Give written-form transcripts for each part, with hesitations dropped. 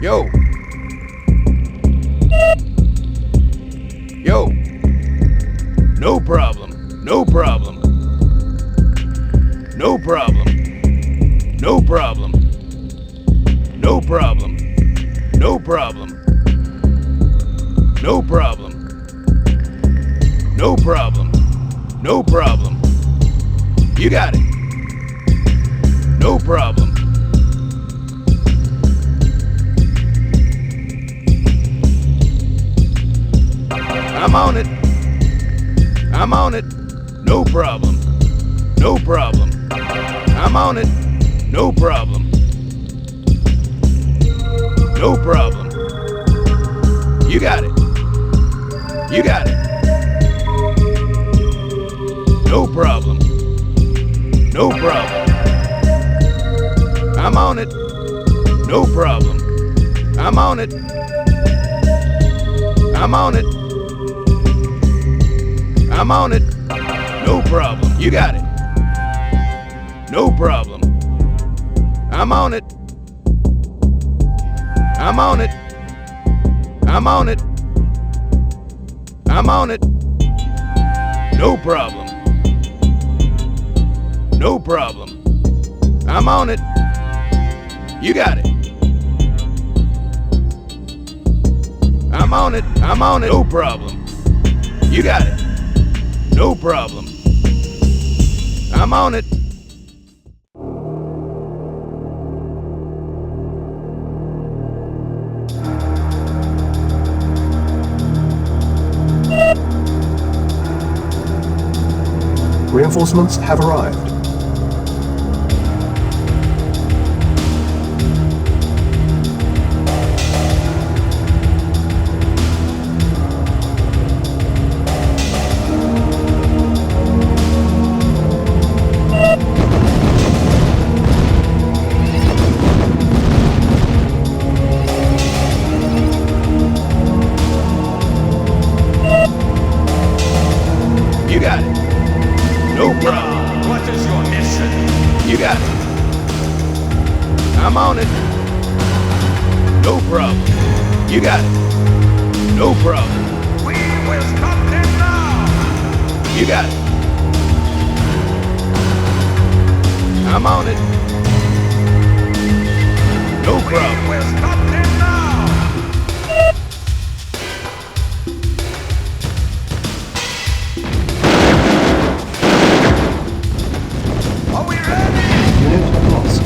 Yo. Yo. No problem. No problem. No problem. No problem. No problem. No problem. No problem. No problem. No problem. You got it. No problem. I'm on it. I'm on it. No problem. No problem. I'm on it. No problem. No problem. You got it. You got it. No problem. No problem. I'm on it. No problem. I'm on it. I'm on it. I'm on it. No problem. You got it. No problem. I'm on it. I'm on it. I'm on it. I'm on it. No problem. No problem. I'm on it. You got it. I'm on it. I'm on it. No problem. You got it. No problem. I'm on it. Reinforcements have arrived. You got it. No problem. What is your mission? You got it. I'm on it. No problem. You got it. No problem. We will stop them now! You got it. I'm on it. No problem. We will stop them now! Are we ready? Unit lost.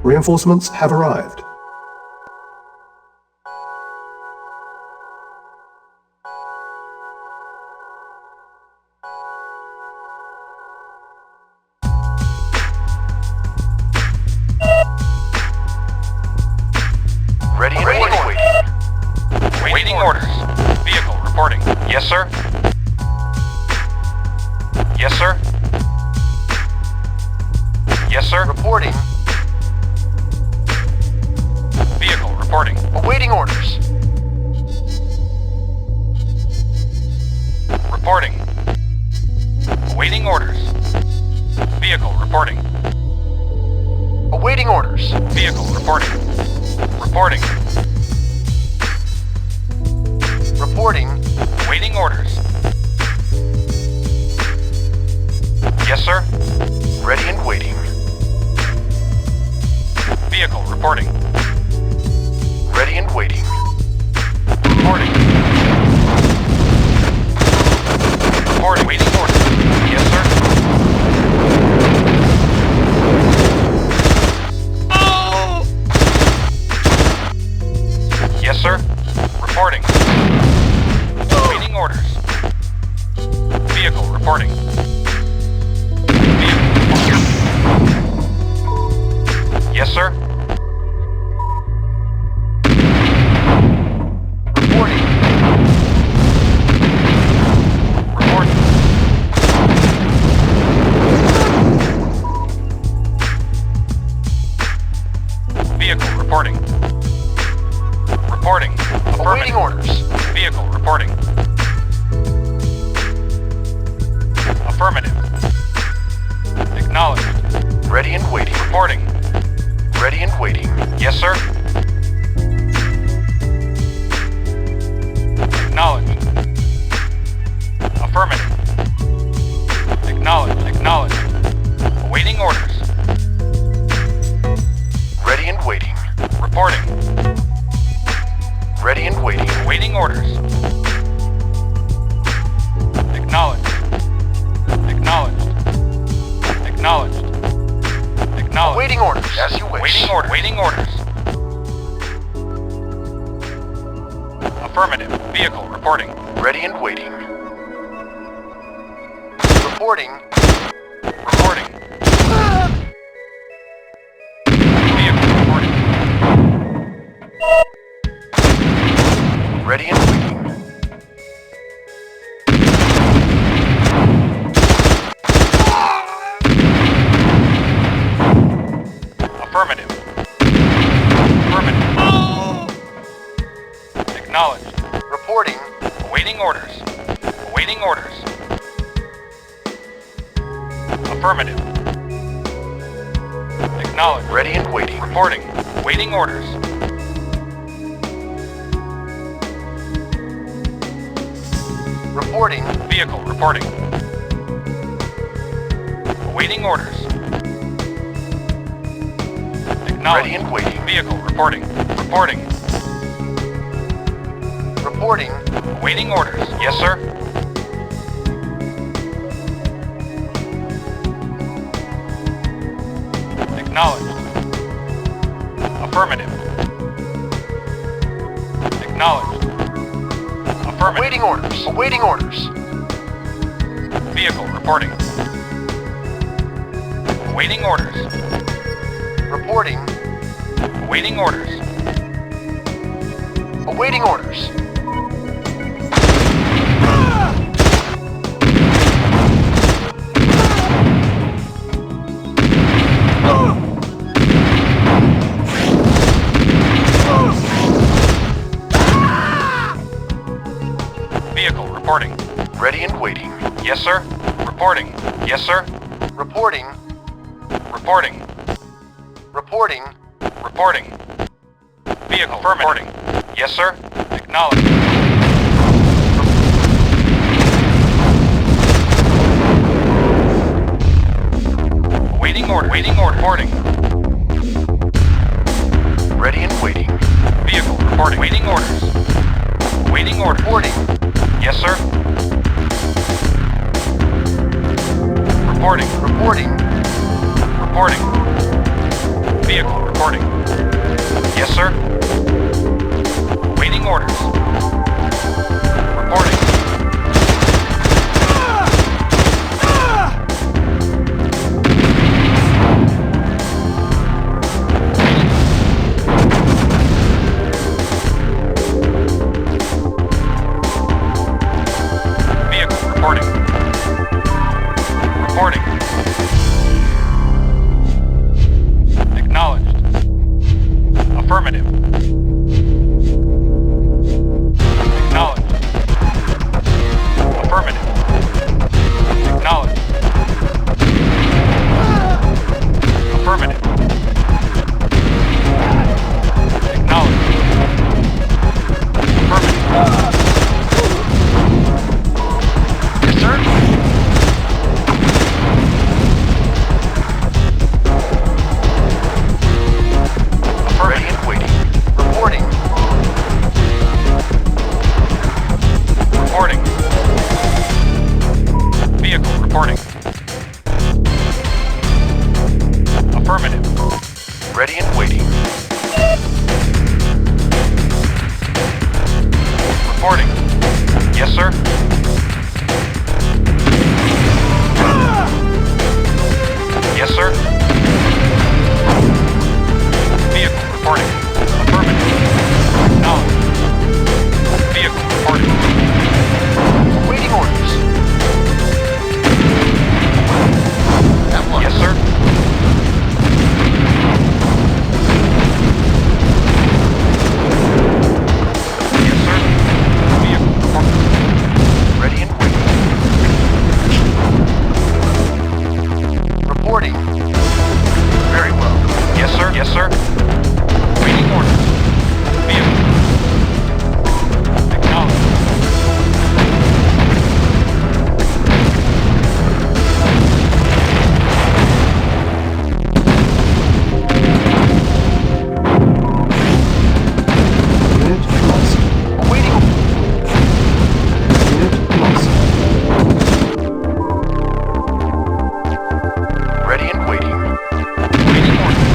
Reinforcements have arrived. Ready and waiting. Waiting orders. Vehicle reporting. Yes, sir. Yes, sir. Yes, sir. Reporting. Vehicle reporting. Awaiting orders. Reporting. Awaiting orders. Vehicle reporting. Awaiting orders. Vehicle reporting. Reporting. Reporting. Awaiting orders. Yes, sir. Ready and waiting. Vehicle reporting. Ready and waiting. Reporting. Reporting. Waiting orders. Yes, sir. Oh! Yes, sir. Reporting. Waiting orders. Vehicle reporting. Yes, sir. Reporting. Reporting. Vehicle reporting. Reporting. Awaiting orders. Vehicle reporting. Affirmative. Acknowledged. Ready and waiting. Reporting. Ready and waiting. Yes, sir. Acknowledged. Affirmative. Acknowledged. Acknowledged. Awaiting orders. Ready and waiting. Reporting. Ready and waiting. Awaiting orders. Acknowledged. Acknowledged. Acknowledged. Acknowledged. Awaiting orders. As you wish. Waiting orders. Waiting orders. Affirmative. Vehicle reporting. Ready and waiting. Reporting. Reporting. Vehicle reporting. Ready and waiting. Affirmative. Affirmative. Acknowledged. Reporting. Awaiting orders. Awaiting orders. Affirmative. Acknowledged. Ready and waiting. Reporting. Waiting orders. Reporting. Vehicle reporting. Awaiting orders. Ready and waiting. Vehicle reporting. Reporting. Reporting. Awaiting orders. Yes, sir. Acknowledged. Affirmative. Acknowledged. Affirmative. Awaiting orders. Awaiting orders. Vehicle reporting. Awaiting orders. Reporting. Awaiting orders. Awaiting orders. Vehicle reporting. Ready and waiting. Yes, sir. Reporting. Yes, sir. Reporting. Reporting. Reporting. Reporting. Vehicle reporting. Yes, sir. Acknowledged. Waiting order. Waiting order. Reporting. Ready and waiting. Vehicle reporting. Waiting orders. Waiting order. Reporting. Yes, sir. Reporting. Reporting. Reporting. Vehicle reporting. reporting. Yes, sir. Waiting orders. Reporting. Vehicle reporting. Reporting. Acknowledged. Affirmative. Acknowledged. Affirmative. Acknowledged. Affirmative. Acknowledged. Affirmative. Yes, sir. Ready and waiting. Reporting. Reporting. Vehicle reporting. Affirmative. Ready and waiting. Reporting. Yes, sir. Yes, sir. Vehicle reporting. Affirmative. Acknowledged. Vehicle reporting. Waiting orders. Yes, sir. Yes, sir. Vehicle reporting. Ready and waiting. Reporting. Very well. Yes, sir. Yes, sir. Waiting orders. Vehicle. Acknowledged. Unit lost. Waiting. Unit lost. Ready and waiting. Waiting orders.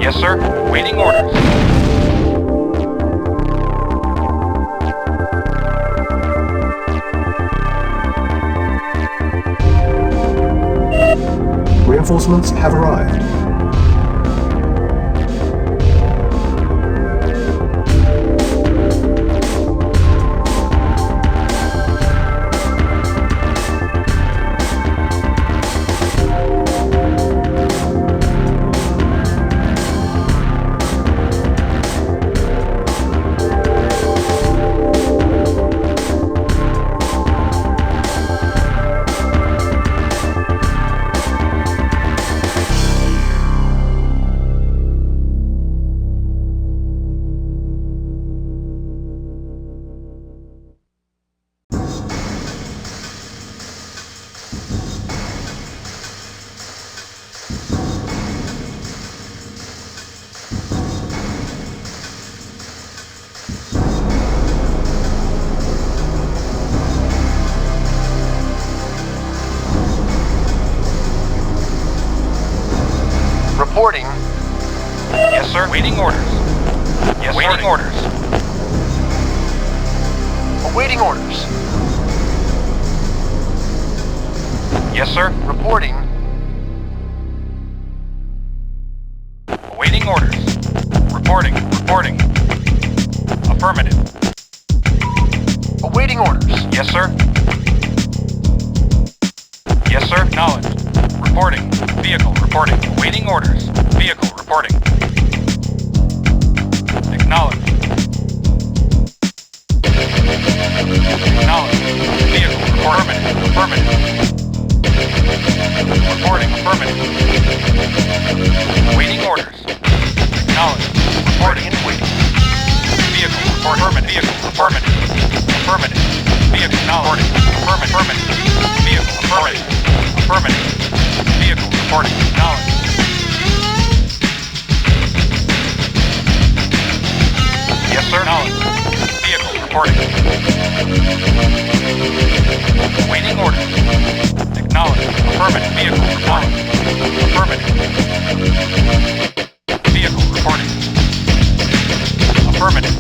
Yes, sir. Waiting orders. Reinforcements have arrived. Reporting. Yes, sir. Waiting orders. Yes, waiting orders. Awaiting orders. Yes, sir. Reporting. Awaiting orders. Reporting. Reporting. Affirmative. Awaiting orders. Yes, sir. Yes, sir. Acknowledged. Reporting. Vehicle reporting. Awaiting orders. Vehicle reporting. Acknowledged. Acknowledged. Vehicle affirmative. Affirmative. Reporting. Affirmative. Awaiting orders. Acknowledged. Reporting and waiting. Vehicle report. Affirmative. Vehicle affirmative. Affirmative. Vehicle acknowledged. Affirmative. Affirmative. Vehicle affirmative. Affirmative. Vehicle reporting. Acknowledged. Yes, sir. Acknowledged. Vehicle reporting. Waiting orders. Acknowledged. Affirmative. Vehicle reporting. Affirmative. Vehicle reporting. Affirmative.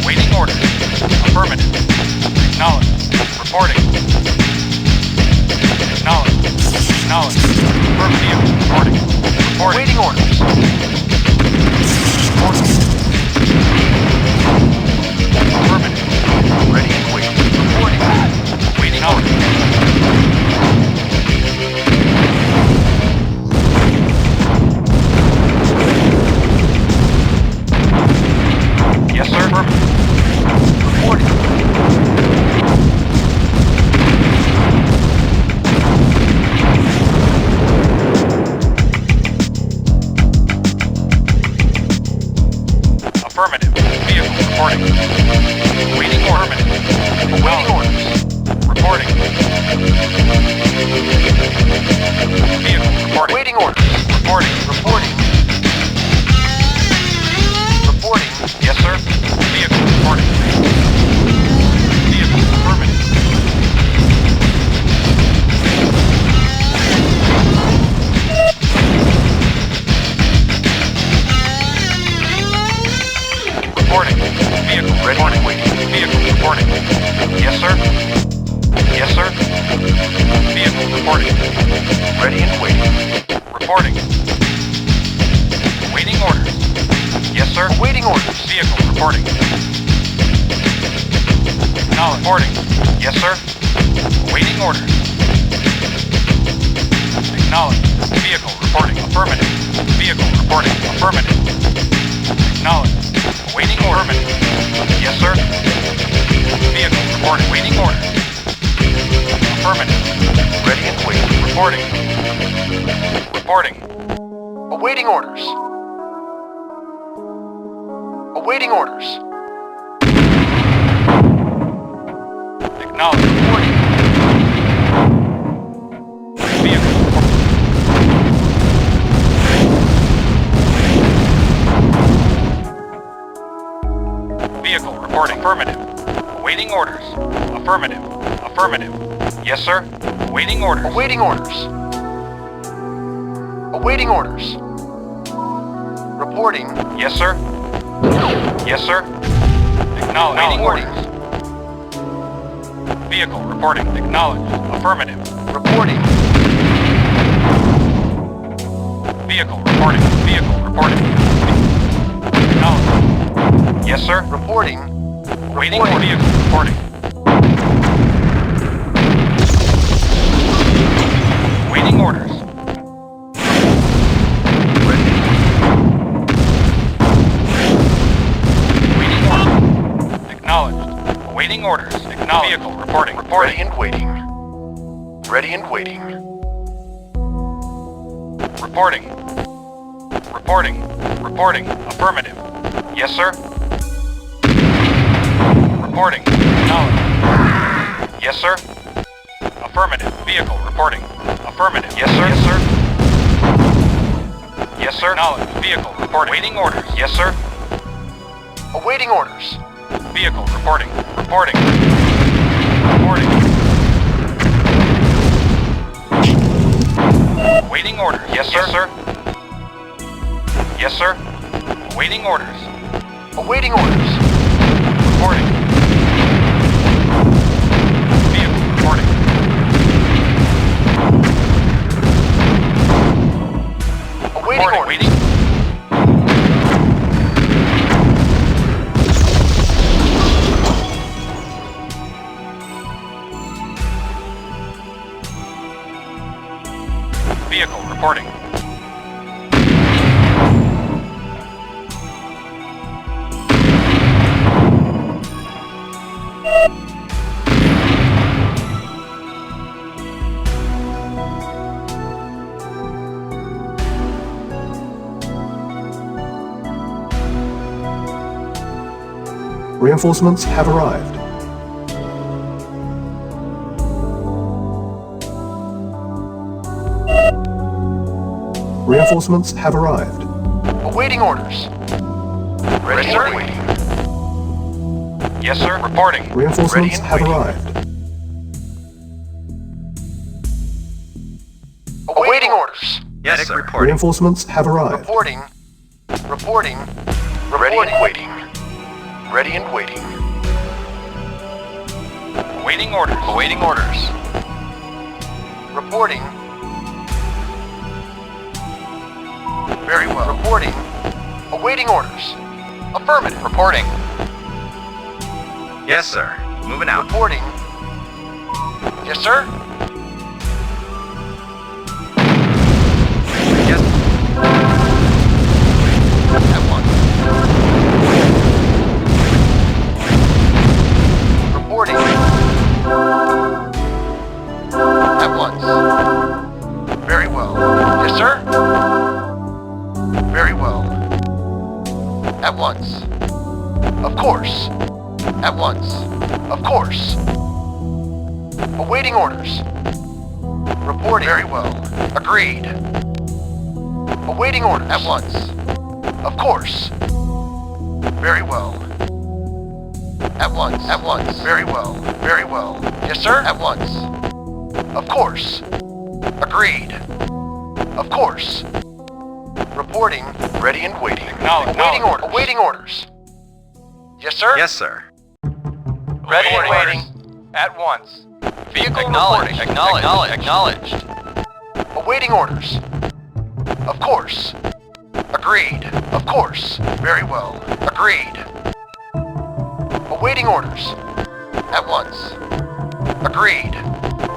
Waiting orders. Affirmative. Acknowledged. Reporting. Acknowledged. Acknowledged. Affirmative. Reporting. Reporting. Waiting orders. Reporting. Affirmative. Ready and waiting. Reporting. Waiting orders. Yes, sir. Affirmative. Reporting. Affirmative. Vehicle reporting. Waiting order. Waiting orders. Reporting. Vehicle reporting. Waiting orders. Reporting. Reporting. Reporting. Yes, sir. Vehicle reporting. Vehicle affirmative. Reporting. Vehicle reporting. Waiting. Vehicle reporting. Yes, sir. Yes, sir. Vehicle reporting. Ready and waiting. Reporting. Waiting orders. Yes, sir. Waiting orders. Vehicle reporting. Acknowledge. Reporting. Yes, sir. Waiting orders. Acknowledge. Vehicle reporting. Affirmative. Vehicle reporting. Affirmative. Acknowledge. Waiting order. Affirmative. Yes, sir. Vehicle reporting. Waiting order. Affirmative. Ready and waiting. Reporting. Reporting. Awaiting orders. Awaiting orders. Acknowledge. Reporting. Vehicle. Vehicle reporting. Affirmative. Awaiting orders. Affirmative. Affirmative. Yes, sir. Awaiting orders. Awaiting orders. Awaiting orders. Reporting. Yes, sir. Yes, sir. Acknowledge. Awaiting orders. Vehicle reporting. Acknowledge. Affirmative. Reporting. Vehicle reporting. Vehicle reporting. Acknowledge. Yes, sir. Reporting. Waiting for vehicle reporting. Waiting orders. Ready. Waiting orders. Acknowledged. Awaiting orders. Acknowledged. Vehicle reporting. Reporting. Ready and waiting. Ready and waiting. Reporting. Reporting. Reporting. Affirmative. Yes, sir. Reporting. Acknowledged. Yes, sir. Affirmative. Vehicle reporting. Affirmative. Yes, sir. Yes, sir. Yes, sir. Acknowledged. Vehicle reporting. Waiting orders. Yes, sir. Awaiting orders. Vehicle reporting. Reporting. Reporting. Waiting orders. Yes, sir. Yes, sir. Yes, sir. Awaiting orders. Awaiting orders. Reporting. Vehicle reporting. Awaiting orders. Waiting. Vehicle reporting. Reinforcements have arrived. Reinforcements have arrived. Awaiting orders. Ready and waiting. Yes, sir. Reporting. Reinforcements and have waiting. arrived. Awaiting orders. Yes, sir. Reporting. Reinforcements have arrived. Reporting. Reporting. Ready Reporting. and waiting. Ready and waiting. Awaiting orders. Awaiting orders. Reporting. Very well. Reporting. Awaiting orders. Affirmative. Reporting. Yes, sir. Moving out. Reporting. Yes, sir. Yes. At once. Reporting. At once. Very well. Yes, sir. Very well. At once. Of course. At once. Of course. Awaiting orders. Reporting. Very well. Agreed. Awaiting orders. At once. Of course. Very well. At once. At once. Very well. Very well. Yes, sir. At once. Of course. Agreed. Of course. Reporting. Ready and waiting. Awaiting orders. Awaiting orders. Yes, sir. Yes, sir. Ready and waiting. At once. Vehicle Acknowledged. reporting. Acknowledged. Acknowledged. Awaiting orders. Of course. Agreed. Of course. Very well. Agreed. Awaiting orders. At once. Agreed.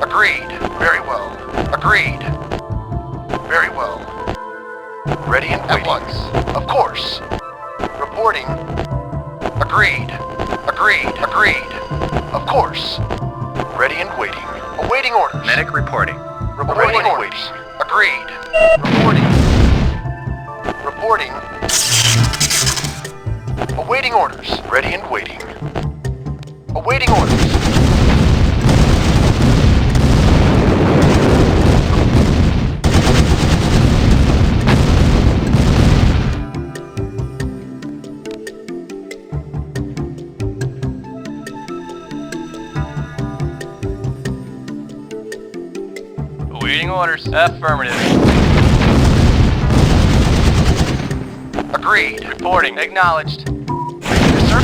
Agreed. Very well. Agreed. Very well. Ready and waiting. At once. Of course. Reporting. Agreed. Agreed. Agreed. Of course. Ready and waiting. Awaiting orders. Medic reporting. Reporting orders. Agreed. Reporting. Reporting. Awaiting orders. Ready and waiting. Awaiting orders. Awaiting orders. Affirmative. Agreed. Reporting. Acknowledged. Yes, sir.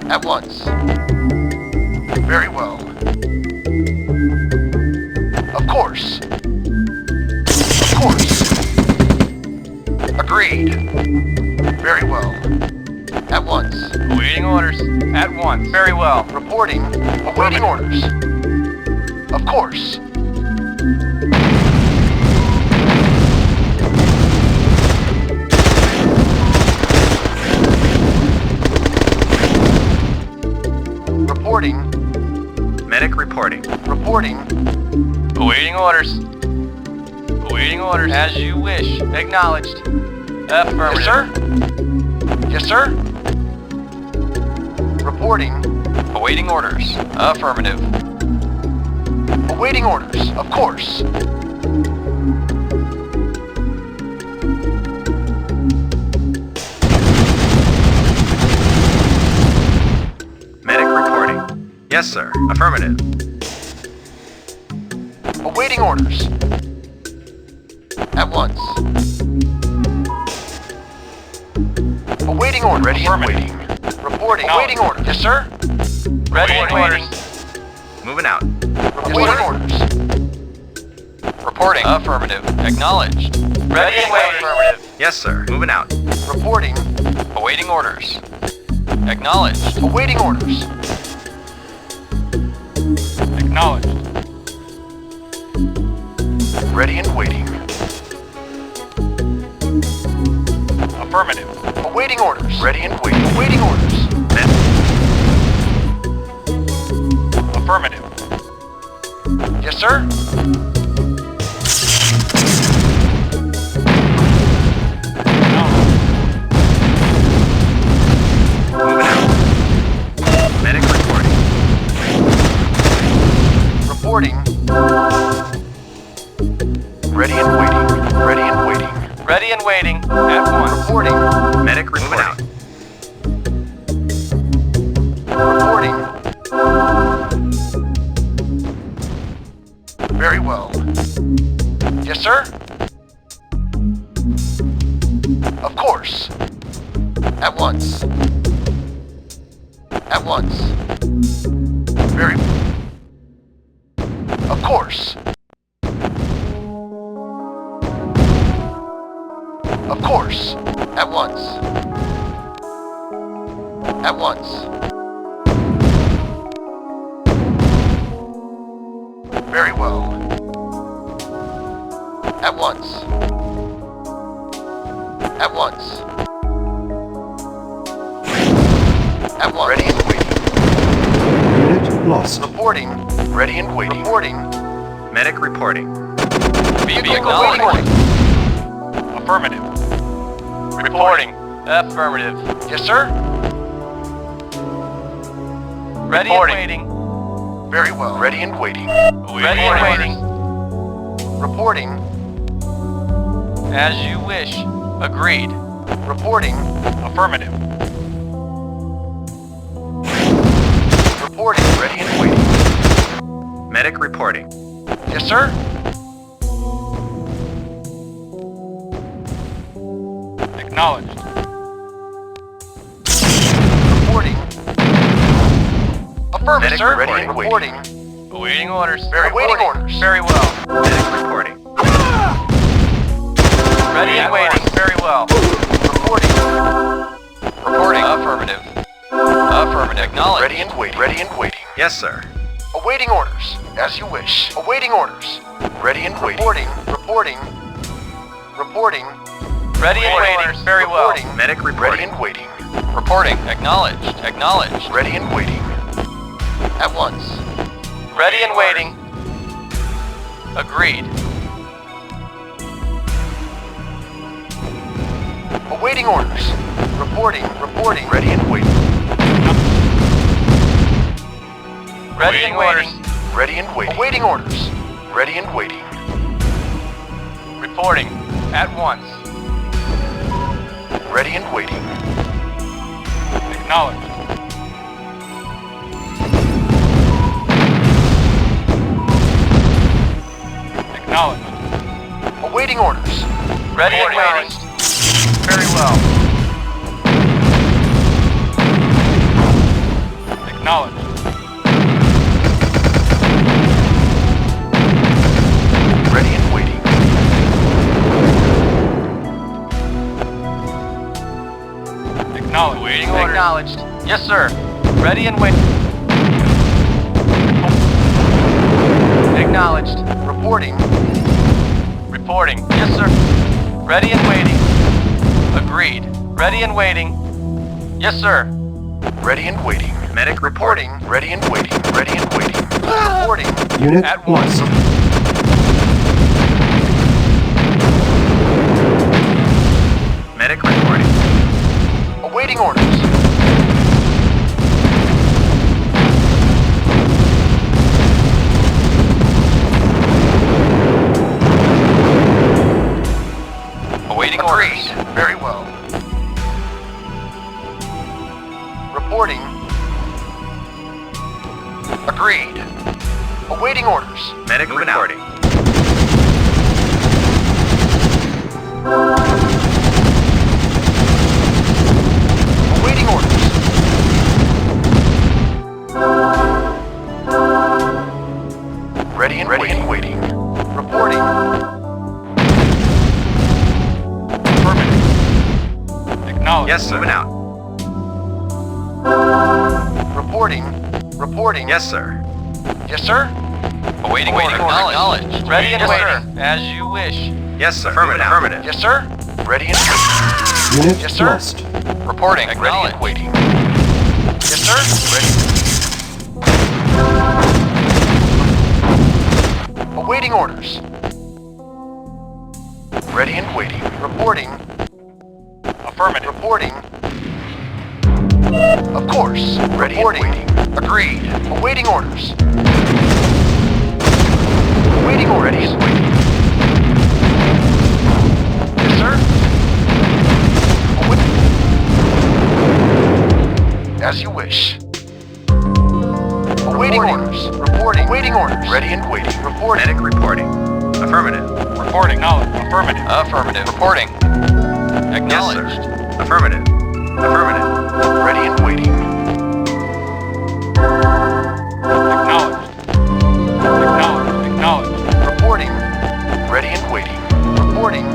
At once. Very well. Of course. Of course. Agreed. Very well. At once. Awaiting orders. At once. Very well. Reporting. Awaiting orders. Of course. Reporting. Medic reporting. Reporting. Awaiting orders. Awaiting orders. As you wish. Acknowledged. Affirmative. Yes, sir. Yes, sir. Reporting. Awaiting orders. Affirmative. Awaiting orders. Of course. Medic reporting. Yes, sir. Affirmative. Awaiting orders. At once. Awaiting orders. Ready and waiting. Reporting. Awaiting orders. Yes, sir. Ready and Awaiting waiting. Moving out. Awaiting orders. Reporting. Affirmative. Acknowledged. Ready and waiting. Affirmative. Yes, sir. Moving out. Reporting. Awaiting orders. Acknowledged. Awaiting orders. Acknowledged. Ready and waiting. Affirmative. Awaiting orders. Ready and waiting. Awaiting orders. Affirmative. Yes, sir. Moving out. Medic reporting. Reporting. Ready and waiting. Ready and waiting. Ready and waiting. At once. Reporting. Medic moving out. Reporting. Very well. Yes, sir? Of course. At once. At once. Very... Of course. Of course. At once. At once. Very well. At once. At once. At once. Ready and waiting. Unit lost. Reporting. Ready and waiting. Reporting. Medic reporting. Vehicle waiting. Affirmative. Reporting. Affirmative. Yes, sir? Ready and waiting. Very well. Ready and waiting. Ready and waiting. Reporting. As you wish. Agreed. Reporting. Affirmative. Reporting. Ready and waiting. Medic reporting. Yes, sir? Acknowledged. Reporting. Affirmative, Medic sir. reporting. Ready and reporting. Awaiting orders. Very waiting orders. Very well. Medic reporting. Ready and waiting. Very well. Reporting. Reporting. Affirmative. Affirmative. Acknowledged. Ready and waiting. Ready and waiting. Yes, sir. Awaiting orders. As you wish. Awaiting orders. Ready and waiting. Reporting. Reporting. Reporting. Ready and waiting. Very well. Reporting. Medic Ready reporting. and waiting. Reporting. Acknowledged. Acknowledged. Ready and waiting. At once. Ready and waiting. Agreed. Awaiting orders. Reporting. Reporting. Ready and waiting. Ready and waiting. Ready and waiting. Awaiting orders. Ready and waiting. Reporting. At once. Ready and waiting. Acknowledged. Acknowledged. Awaiting orders. Ready and waiting. Very well. Acknowledged. Ready and waiting. Acknowledged. Waiting orders. Acknowledged. Yes, sir. Ready and waiting. Acknowledged. Reporting. Reporting. Yes, sir. Ready and waiting. Agreed. Ready and waiting. Yes, sir. Ready and waiting. Medic reporting. Ready and waiting. Ready and waiting. Reporting. Unit At once. lost. Medic reporting. Awaiting orders. Awaiting Agreed. orders. Very well. Reporting. Agreed. Awaiting orders. Medic reporting. Awaiting orders. Ready and waiting. Reporting. Affirmative. Acknowledged. Yes, sir. Moving out. Reporting. Yes, sir. Yes, sir? Awaiting order. Acknowledged. Ready and waiting. As you wish. Yes, sir. Affirmative. Yes, sir? Ready and waiting. Unit Yes, sir. lost. Reporting. Ready Acknowledged. and waiting. Yes, sir? Ready. Awaiting orders. Ready and waiting. Reporting. Affirmative. Reporting. Of course. Ready Reporting. and waiting. Agreed. Awaiting orders. Awaiting orders. Ready and waiting. sir. As you wish. Awaiting orders. Reporting. Waiting orders. Ready and waiting. Reporting. Medic reporting. Affirmative. Reporting. Acknowledged. Affirmative. Affirmative. Reporting. Acknowledged. Yes, sir. Affirmative. Affirmative. Ready and waiting. Acknowledged. Acknowledged. Acknowledged. Reporting. Ready and waiting. Reporting.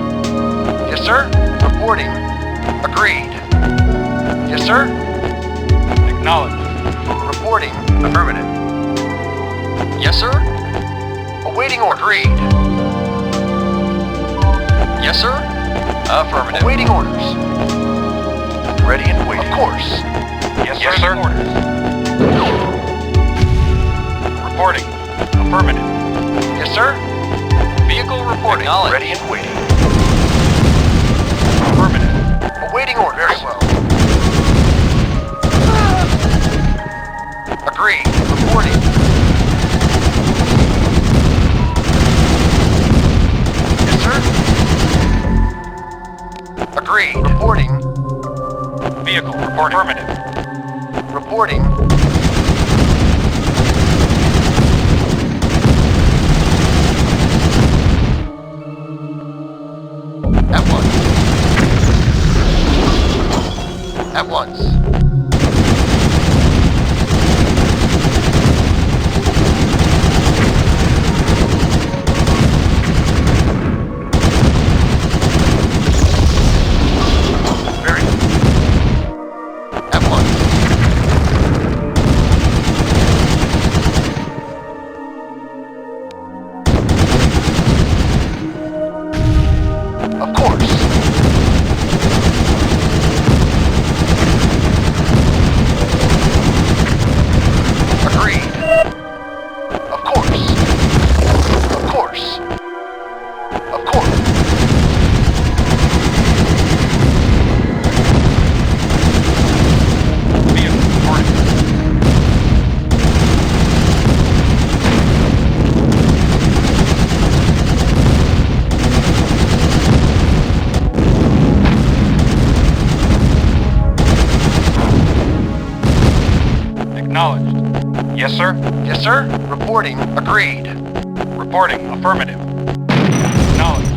Yes, sir. Reporting. Agreed. Yes, sir. Acknowledged. Reporting. Affirmative. Yes, sir. Awaiting order. Agreed. Yes, sir. Affirmative. Awaiting orders. Ready and waiting. Of course. Yes, sir. Orders. Reporting. Affirmative. Yes, sir. Vehicle reporting. Acknowledged. Ready and waiting. Affirmative. Awaiting orders. Very well. Agreed. Reporting. Yes, sir. Agreed. Reporting. Vehicle reporting. Affirmative. Reporting. At once. At once. Very. At once. Of course. Agreed. Of course. Of course. Of course. Vehicle reporting. Acknowledged. Yes, sir. Yes, sir. Reporting. Agreed. Reporting. Affirmative. Acknowledged.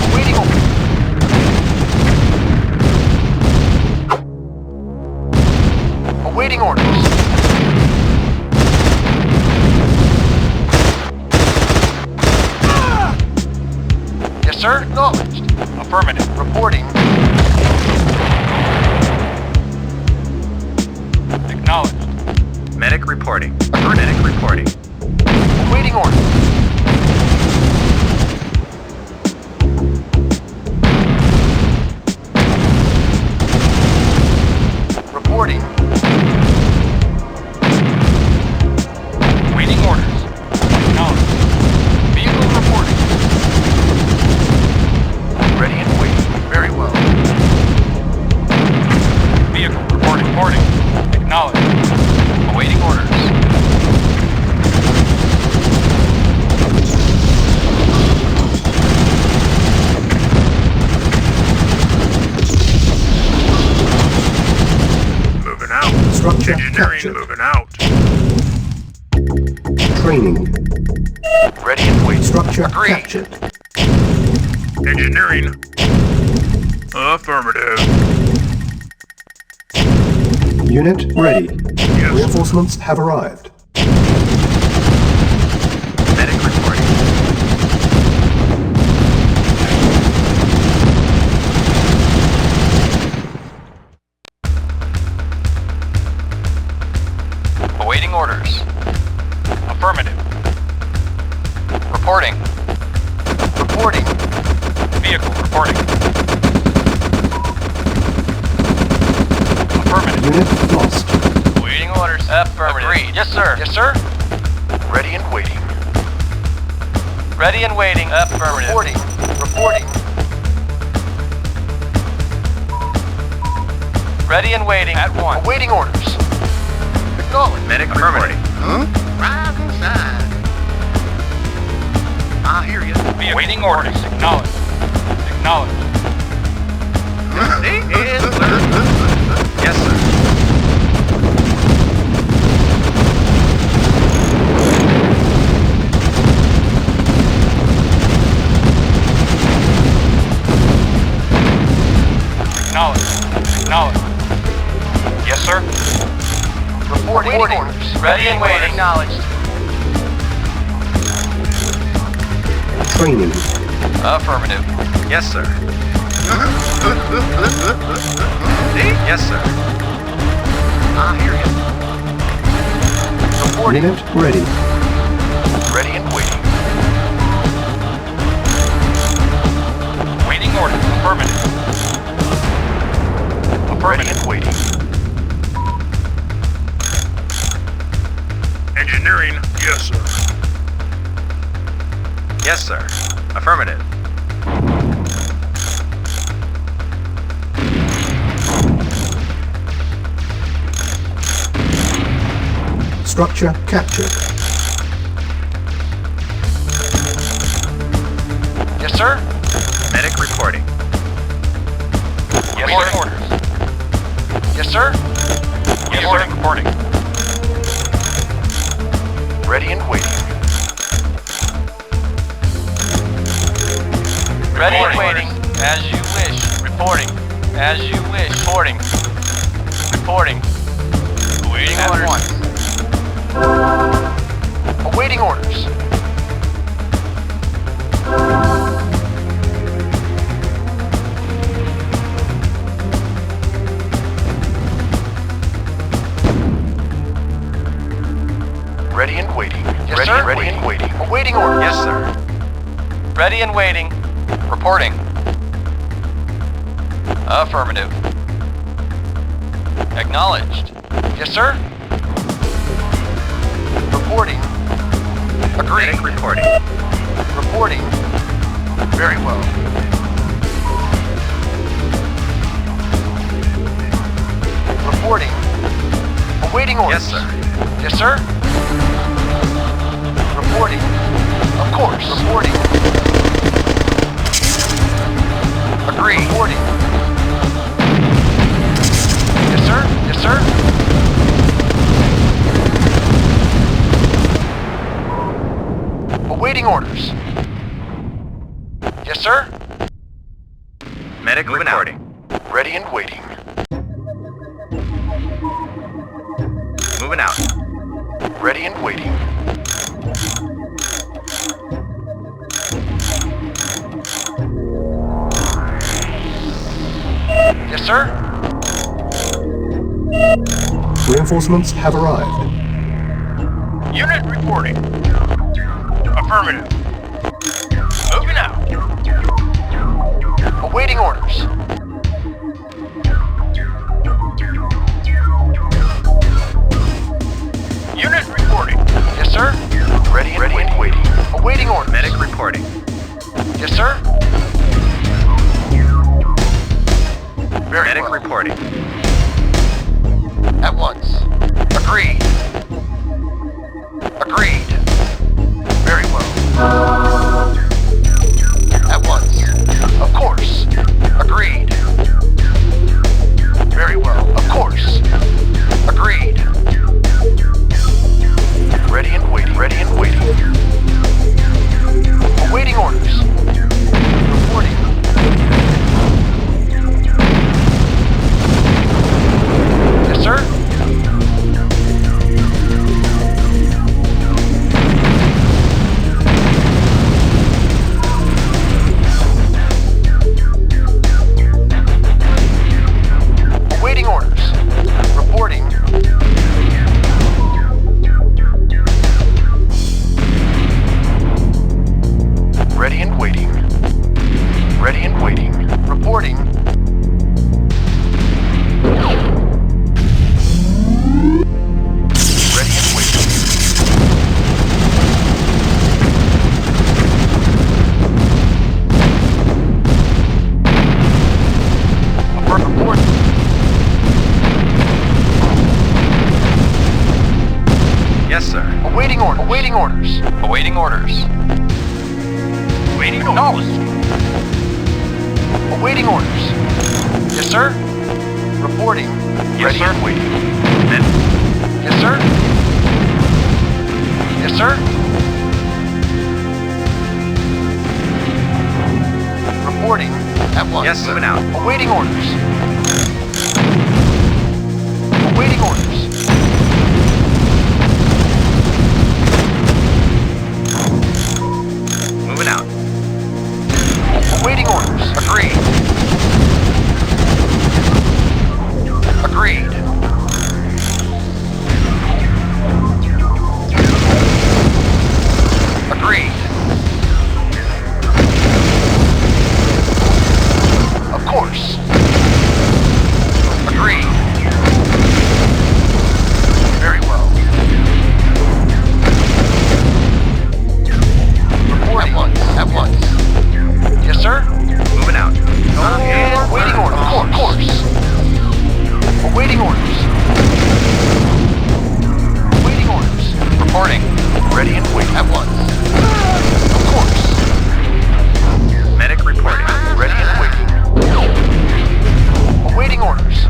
Awaiting orders. Awaiting orders. Yes, sir. Acknowledged. Affirmative. Reporting. Acknowledged. Medic reporting. Medic reporting. Awaiting orders. Reporting. Waiting orders. Acknowledged. Vehicle reporting. Ready and waiting. Very well. Vehicle reporting. Reporting. Acknowledged. Awaiting orders. Moving out. Structure Engineering captured. moving out. Training. Ready and waiting. Structure Agreed. captured. Engineering. Affirmative. Unit ready. Yes. Reinforcements have arrived. Medic reporting. Awaiting orders. Affirmative. Reporting. Reporting. Vehicle reporting. Affirmative. Unit lost. Awaiting orders. Affirmative. Agreed. Yes, sir. Yes, sir. Ready and waiting. Ready and waiting. Affirmative. Reporting. Reporting. Ready and waiting. At once. Awaiting orders. Acknowledged. Medic reporting. Huh? Rise inside. I hear you. Awaiting orders. Acknowledged. Acknowledged. Yes, sir. Acknowledged. Acknowledged. Yes, sir. Reporting orders. Ready and waiting. Acknowledged. Training. Affirmative. Yes, sir. Yes, sir. I hear you. Reporting. Unit ready. Ready and waiting. Waiting orders. Affirmative. Ready and waiting. Engineering, yes, sir. Yes, sir. Affirmative. Structure captured. Yes, sir. Medic reporting. Yes, sir. Orders. Yes, sir. Yes, sir. Reporting. Ready and waiting. Ready and waiting. As you wish. Reporting. As you wish. Reporting. Reporting. Awaiting orders. Once. Awaiting orders. Ready and waiting. Yes, Ready sir. and Ready waiting. and waiting. Awaiting orders. Yes, sir. Ready and waiting. Reporting. Affirmative. Acknowledged. Yes, sir. Reporting. Agreed. Medic reporting. Reporting. Very well. Reporting. Awaiting orders. Yes, sir. Yes, sir. Reporting. Of course. Reporting. Agreed. Reporting. Yes, sir. Yes, sir. Awaiting orders. Yes, sir. Medic reporting. Ready and waiting. Moving out. Ready and waiting. Yes, sir. Reinforcements have arrived. Unit reporting. Affirmative. Moving out. Awaiting orders. Unit reporting. Yes, sir. Ready and waiting. Awaiting orders. Medic reporting. Yes, sir. Very Medic well. Reporting. At once. Agreed. Agreed. Very well. At once. Of course. Agreed. Very well. Of course. Agreed. Ready and waiting. Ready and waiting. Awaiting orders. Reporting. Yes, sir. Awaiting orders. Reporting. Ready and waiting. Ready and waiting. Reporting. Ready and waiting. Report. Yes, sir. Awaiting orders. Awaiting orders. Awaiting orders. Awaiting orders. Awaiting orders. Yes, sir. Reporting. Yes, sir. Waiting. Yes, sir. Yes, sir. Reporting at once. Yes, moving out. Awaiting orders. Awaiting orders. Moving out. Awaiting orders. Agreed. Agreed. Agreed. Of course. Agreed. Very well. Reporting. At once. Yes, sir? Moving out. Awaiting orders. Of course. Awaiting orders. Awaiting orders. Reporting. Ready and waiting. At once. Of course. Medic reporting. Ready and waiting. Awaiting orders.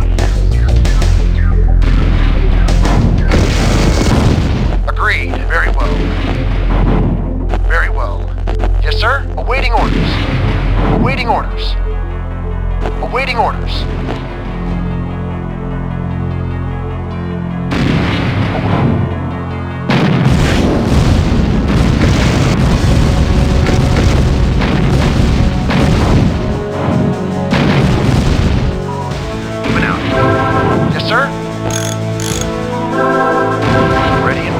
Agreed. Very well. Very well. Yes, sir? Awaiting orders. Awaiting orders. Awaiting orders. Moving out. Yes, sir? Ready and...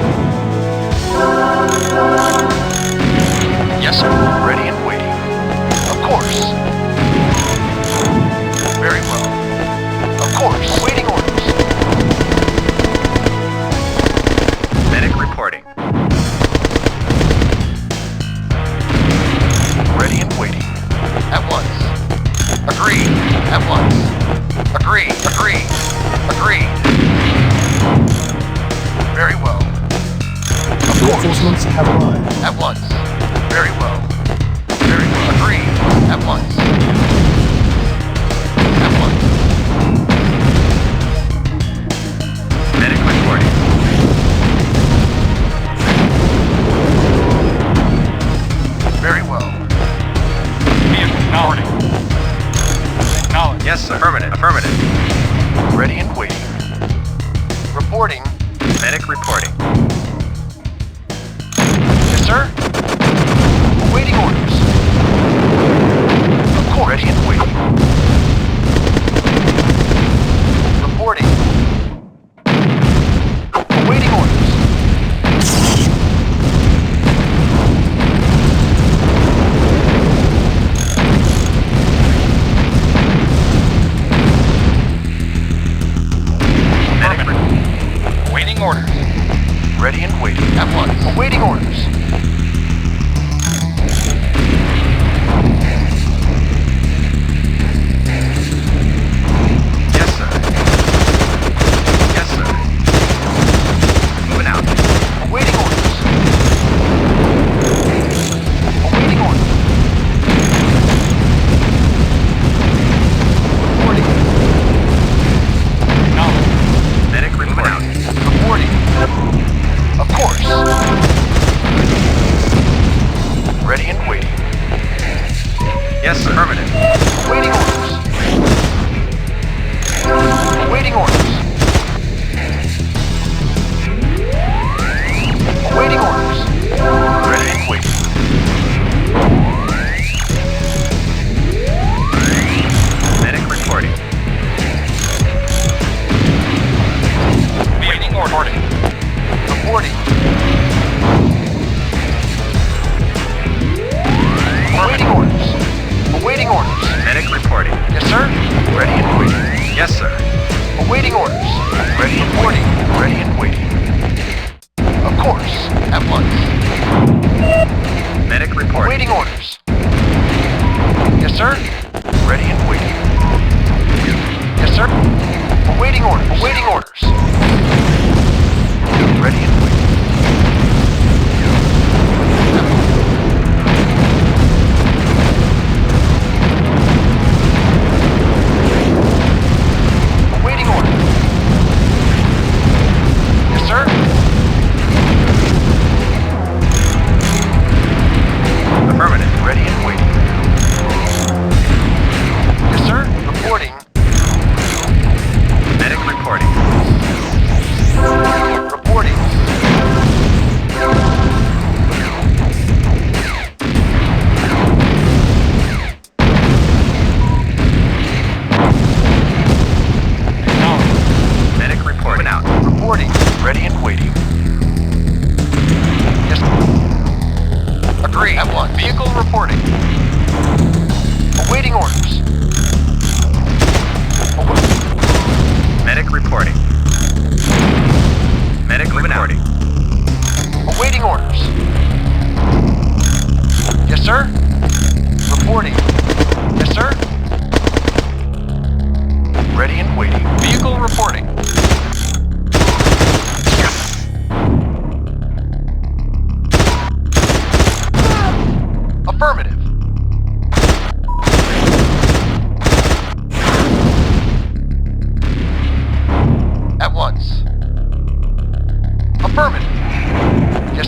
Yes, sir. Ready and waiting. Of course. Very well. Of course. Awaiting orders. Medic reporting. Ready and waiting. At once. Agreed. At once. Agreed. Agreed. Agreed. Very well. Of course. Reinforcements have arrived. At once. Very well. Very well. Agreed. At once. At once. Medic reporting. Very well. Acknowledging. Acknowledge. Yes, sir. Affirmative. Affirmative. Ready and waiting. Reporting. Medic reporting. Yes, sir? Awaiting orders. Of course. Ready and waiting. Reporting. Awaiting orders. Awaiting orders. Ready and waiting. At once. Awaiting orders. Yes, sir. Yes, sir. Moving out. Awaiting orders. Awaiting orders. Reporting. Acknowledged. Medic reporting. Reporting. Of course. Ready and waiting. Yes, sir. Affirmative. Awaiting orders. Awaiting orders. Awaiting orders. Ready and waiting. Medic reporting. Waiting order. Reporting. Awaiting orders. Awaiting orders. Medic reporting. Yes, sir? Ready and waiting. Yes, sir. Awaiting orders. Ready and waiting. Ready and waiting. Of course. At once. Medic reporting. Awaiting orders. Yes, sir? Ready and waiting. Yes, sir? Awaiting orders. Awaiting orders. Ready and waiting.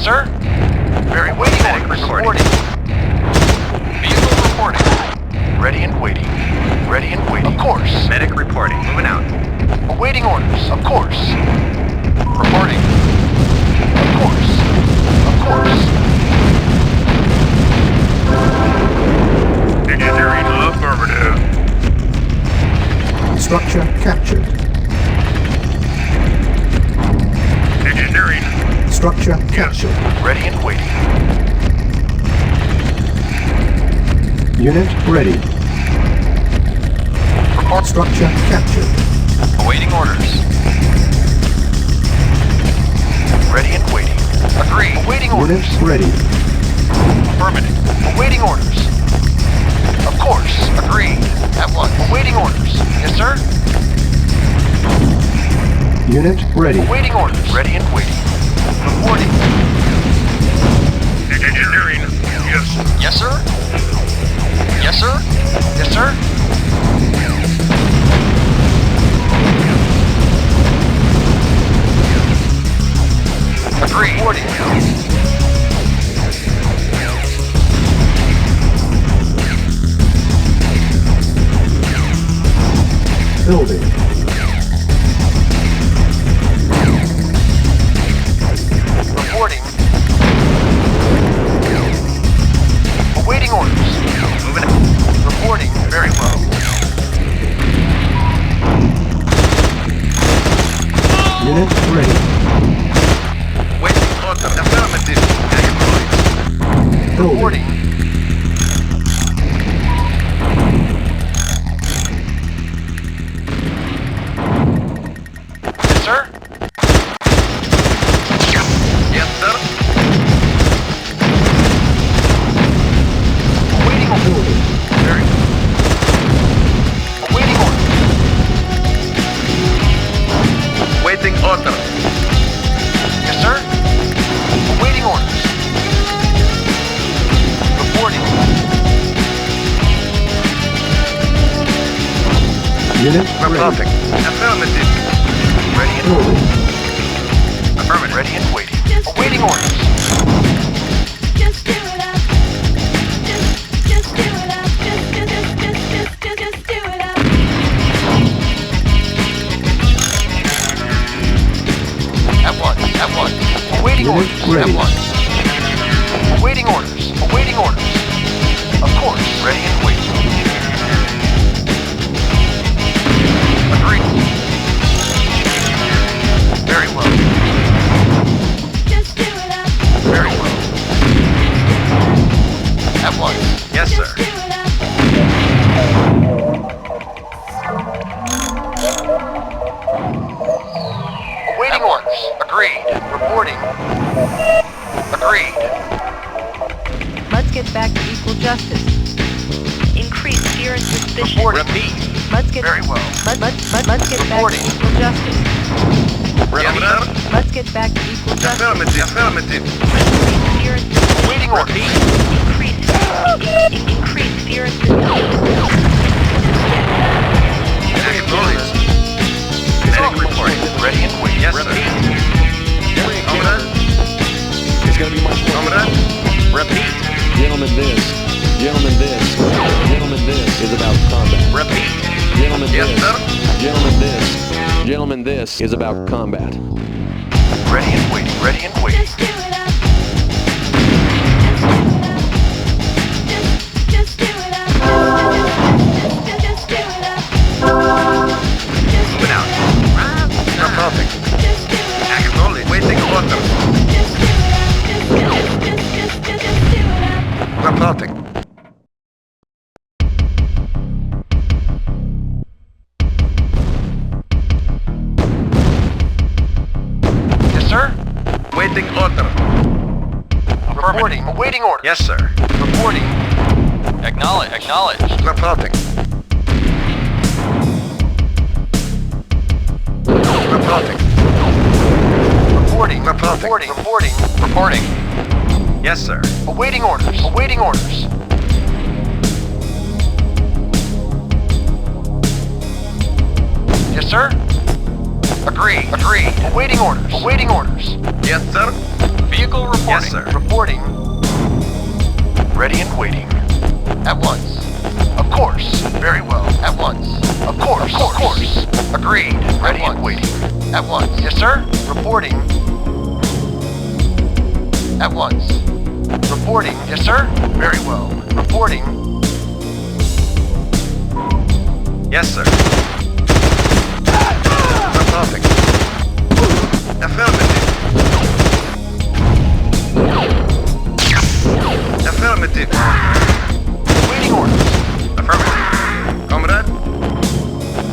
sir. Very waiting Medic orders. reporting. Vehicle reporting. Ready and waiting. Ready and waiting. Of course. Medic reporting. Moving out. Awaiting orders. Of course. Reporting. Of course. Of course. Engineering affirmative. Structure captured. Engineering. Structure captured. Ready and waiting. Unit ready. Report. Structure captured. Awaiting orders. Ready and waiting. Agreed. Awaiting Unit orders. ready. Affirmative. Awaiting orders. Of course. Agreed. At once. Awaiting orders. Yes, sir. Unit ready. Awaiting orders. Ready and waiting. Reporting. Engineering. Yes, sir. Yes, sir. Yes, sir. Yes, sir. Agreed. Reporting. Building. Reporting. Awaiting orders. Moving out. Reporting. Very well. Unit ready. Waiting order. Affirmative. Acknowledged. Building. Reporting. Yes, sir. Yes, sir. Awaiting orders. Building. Very good. Awaiting orders. Waiting order. Yes, sir. Awaiting orders. Reporting. Unit ready. Reporting. Affirmative. Ready and Building. Affirmative. ready and waiting. Awaiting orders. Just do it up. Just do it up. Just do it up. At once. At once. Awaiting Unit orders. ready. At once. Awaiting orders. Awaiting orders. Of course. Ready and waiting. Agreed. Very well. Just do it up. Very well. At once. Yes, sir. Do it up. Awaiting orders. Agreed. Reporting. Agreed. Let's get back to equal justice. Increase fear and suspicion. Reporting. Repeat. Let's get Very well. let's get back to Reporting. equal justice. Yes, sir. Let's get back to equal justice. Affirmative. Affirmative. Increase fear and suspicion. Awaiting orders. Increase fear and suspicion. Acknowledged. Medic reporting. Ready and waiting. Yes, sir. Commandant. It's gonna be my Commandant. Repeat. Gentlemen, this is about combat. Repeat. Gentlemen, Yes, sir. Gentlemen, this is about combat. Ready and waiting. Ready and waiting. Just do it up. Just do it up. Just do it up. Moving out. Reporting. Just do it up. Acknowledged. Waiting order. Just do it up. Just do it up. Reporting. Yes, sir. Waiting order. Reporting. Awaiting orders. Yes, sir. Reporting. Acknowledge. Acknowledge. Reporting. Reporting. Reporting. Reporting. Reporting. Reporting. Yes, sir. Awaiting orders. Awaiting orders. Yes, sir. Agreed. Agreed. Awaiting orders. Awaiting orders. Yes, sir. Vehicle reporting. Yes, sir. Reporting. Ready and waiting. At once. Of course. Very well. At once. Of course. Of course. Agreed. Ready and waiting. At once. Yes, sir. Reporting. At once. Reporting. Yes, sir. Very well. Reporting. Yes, sir. Perfect. Affirmative. Affirmative. Waiting orders. Affirmative. Comrade?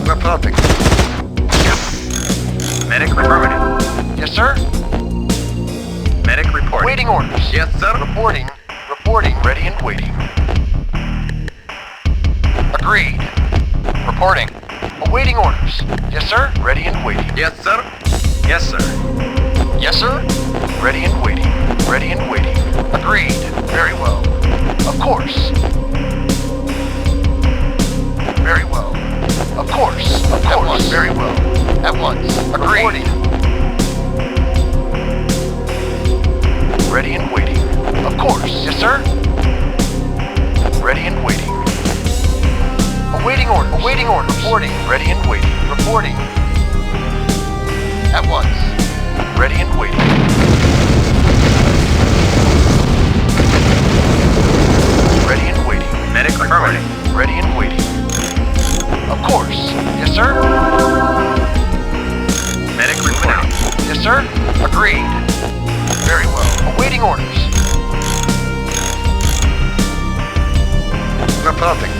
Reporting. Medic affirmative. Yes, sir. Medic reporting. Waiting orders. Yes, sir. Reporting. Reporting. Ready and waiting. Agreed. Reporting. Awaiting orders. Yes, sir. Ready and waiting. Yes, sir. Yes, sir. Yes, sir. Ready and waiting. Ready and waiting. Agreed. Very well. Of course. Very well. Of course. Of course. At once. Very well. At once. Agreed. Ready and waiting. Of course. Yes, sir. Ready and waiting. Awaiting order. Awaiting order. Reporting. Ready and waiting. Reporting. At once. Ready and waiting. Ready and waiting. Medic affirmative. Ready and waiting. Of course. Yes, sir. Medic reporting. Yes, sir. Agreed. Very well. Awaiting orders. Reporting.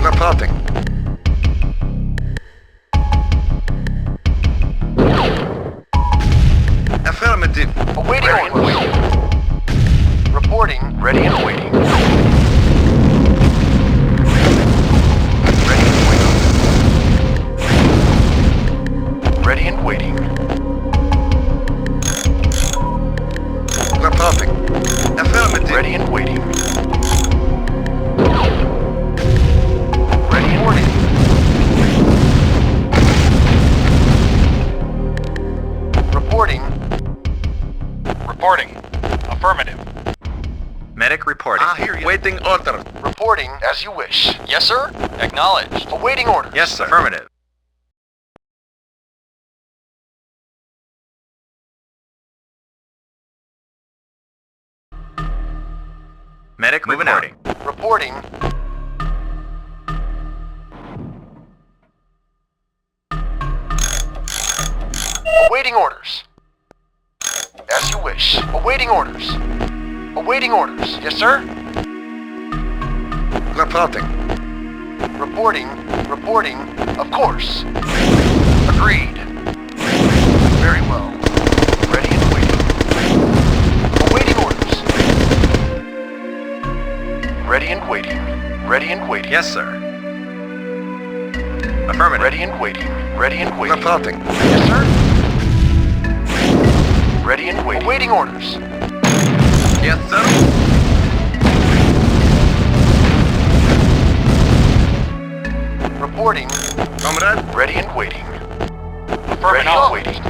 Reporting. Affirmative. Awaiting orders. Reporting. Ready and waiting. Ready and waiting. Ready and waiting. Reporting. Affirmative. Ready and waiting. Ready and waiting. Reporting. Reporting. Affirmative. Medic reporting. I hear you. Waiting order. Reporting as you wish. Yes, sir. Acknowledged. Awaiting orders. Yes, sir. Affirmative. Medic moving reporting. Out. Reporting. Awaiting orders. As you wish. Awaiting orders. Awaiting orders. Yes, sir. Reporting. Reporting. Reporting. Of course. Agreed. Very well. Ready and waiting. Awaiting orders. Ready and waiting. Ready and waiting. Yes, sir. Affirmative. Ready and waiting. Ready and waiting. Reporting. Yes, sir. Ready and waiting. Awaiting orders. Yes, sir. Reporting. Comrade. Ready and waiting. Affirmative. Ready and waiting.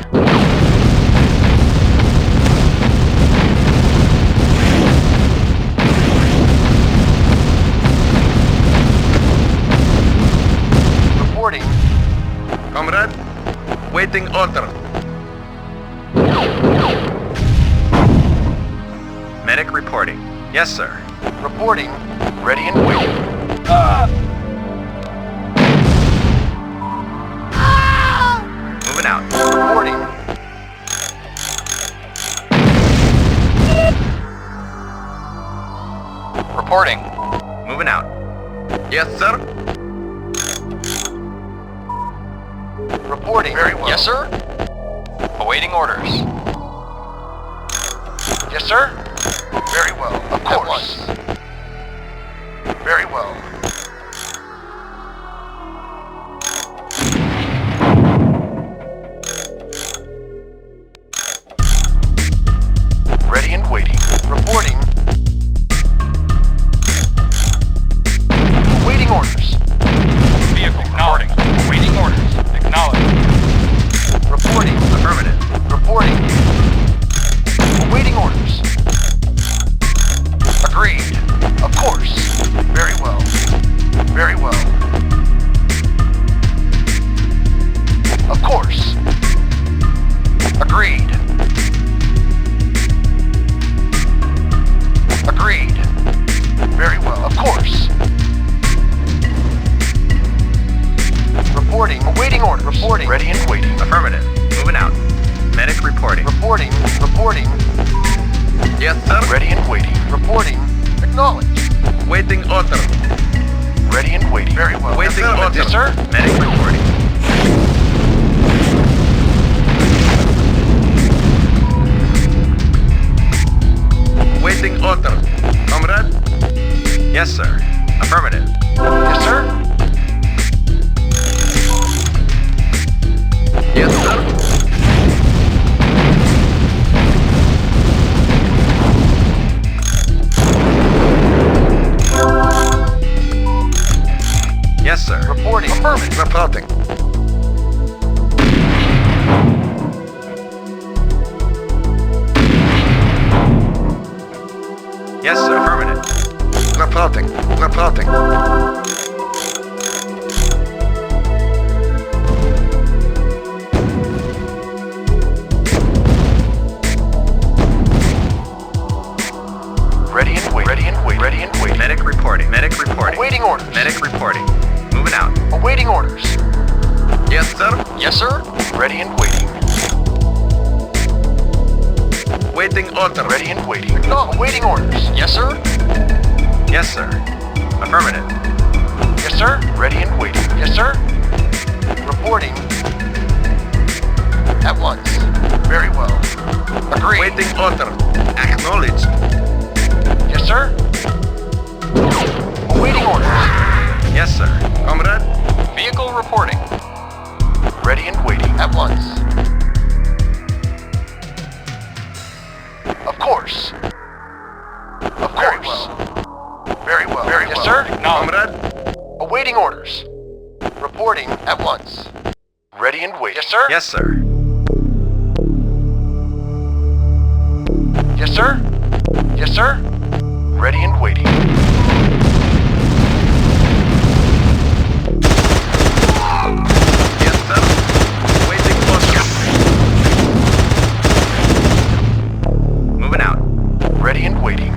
Reporting. Comrade. Waiting order. Medic reporting. Yes, sir. Reporting. Ready and waiting. Moving out. Reporting. Reporting. Moving out. Yes, sir. Reporting. Very well. Yes, sir. Awaiting orders. Yes, sir. Very well. Of course. Very well. Reporting. Awaiting orders. Reporting. Ready and waiting. Affirmative. Moving out. Medic reporting. Reporting. Reporting. Yes, sir. Ready and waiting. Reporting. Acknowledged. Waiting order. Ready and waiting. Very well. Waiting order. Yes, sir. Medic reporting. Waiting order. Comrade? Yes, sir. Affirmative. Yes, sir. Yes, sir. Yes, sir. Reporting. Affirmative. Reporting. Yes, sir. Affirmative. Reporting. Reporting. Ready and wait. Ready and wait. Ready and wait. Medic reporting. Medic reporting. Awaiting orders. Medic reporting. Moving out. Awaiting orders. Yes, sir. Yes, sir. Ready and waiting. Waiting order. Ready and waiting. Awaiting orders. Yes, sir. Yes, sir. Affirmative. Yes, sir. Ready and waiting. Yes, sir. Reporting. At once. Very well. Agreed. Waiting order. Acknowledged. Yes, sir. Awaiting orders. Yes, sir. Comrade? Vehicle reporting. Ready and waiting. At once. Of course. Of course. Very well. Very well. Yes, sir. Comrade? Awaiting orders. Reporting at once. Ready and waiting. Yes, sir. Yes, sir. Yes, sir. Yes, sir. Ready and waiting. Yes, sir. Waiting order. Moving out. Ready and waiting.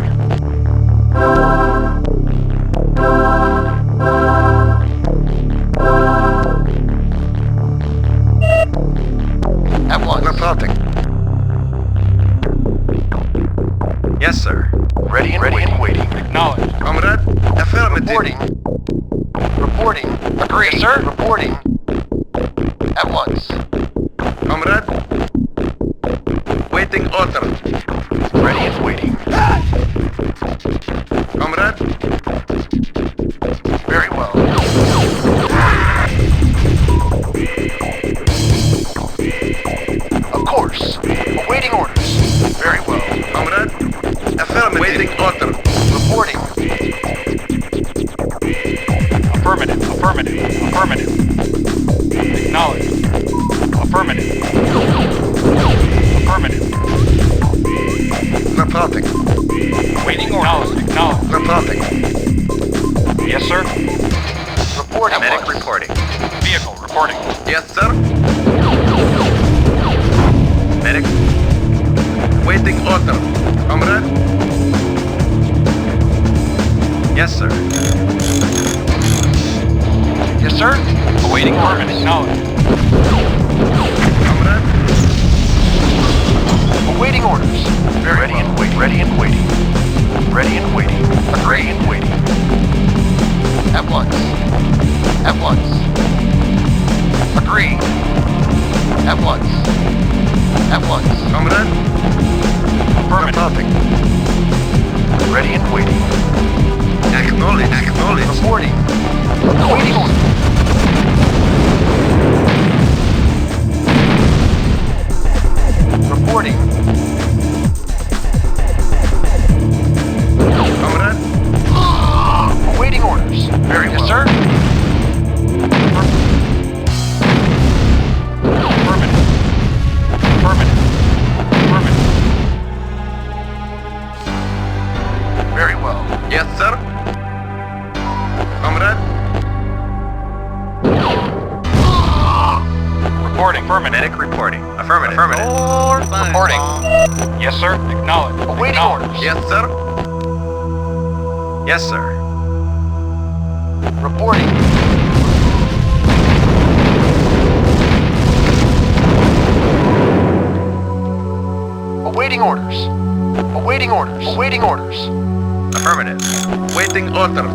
At once. Reporting. Yes, sir. Ready and waiting. Acknowledged. Comrade? Affirmative. Reporting. Reporting. Agreed. Yes, sir. Reporting. At once. Comrade? Waiting order. Ready and waiting. Comrade? Very well. Of course. Awaiting orders. Very well. Comrade? Affirmative. Waiting order. Reporting. Affirmative. Affirmative. Affirmative. Acknowledged. Affirmative. Affirmative. Reporting. Waiting orders. Acknowledged. Reporting. Yes, sir. Reporting. Medic reporting. Vehicle reporting. Yes, sir. Medic. Waiting order. Comrade? Yes, sir. Yes, sir. Awaiting orders. Acknowledged. Comrade? Awaiting orders. Very ready and waiting. Ready and waiting. Ready and waiting. Ready and waiting. At once. At once. Agreed. At once. At once. Comrade? Affirmative. Reporting. Ready and waiting. Acknowledge. Acknowledge. Reporting. Awaiting orders. Reporting. Comrade? Awaiting orders. Very well. Yes, sir. Affirmative. Affirmative. Affirmative. Very well. Yes, sir. Comrade? Reporting. Affirmative. Medic reporting. Affirmative. Affirmative. Reporting. Yes, sir. Acknowledged. Awaiting Acknowledged. orders. Yes, sir. Yes, sir. Reporting. Awaiting orders. Awaiting orders. Awaiting orders. Affirmative. Waiting order.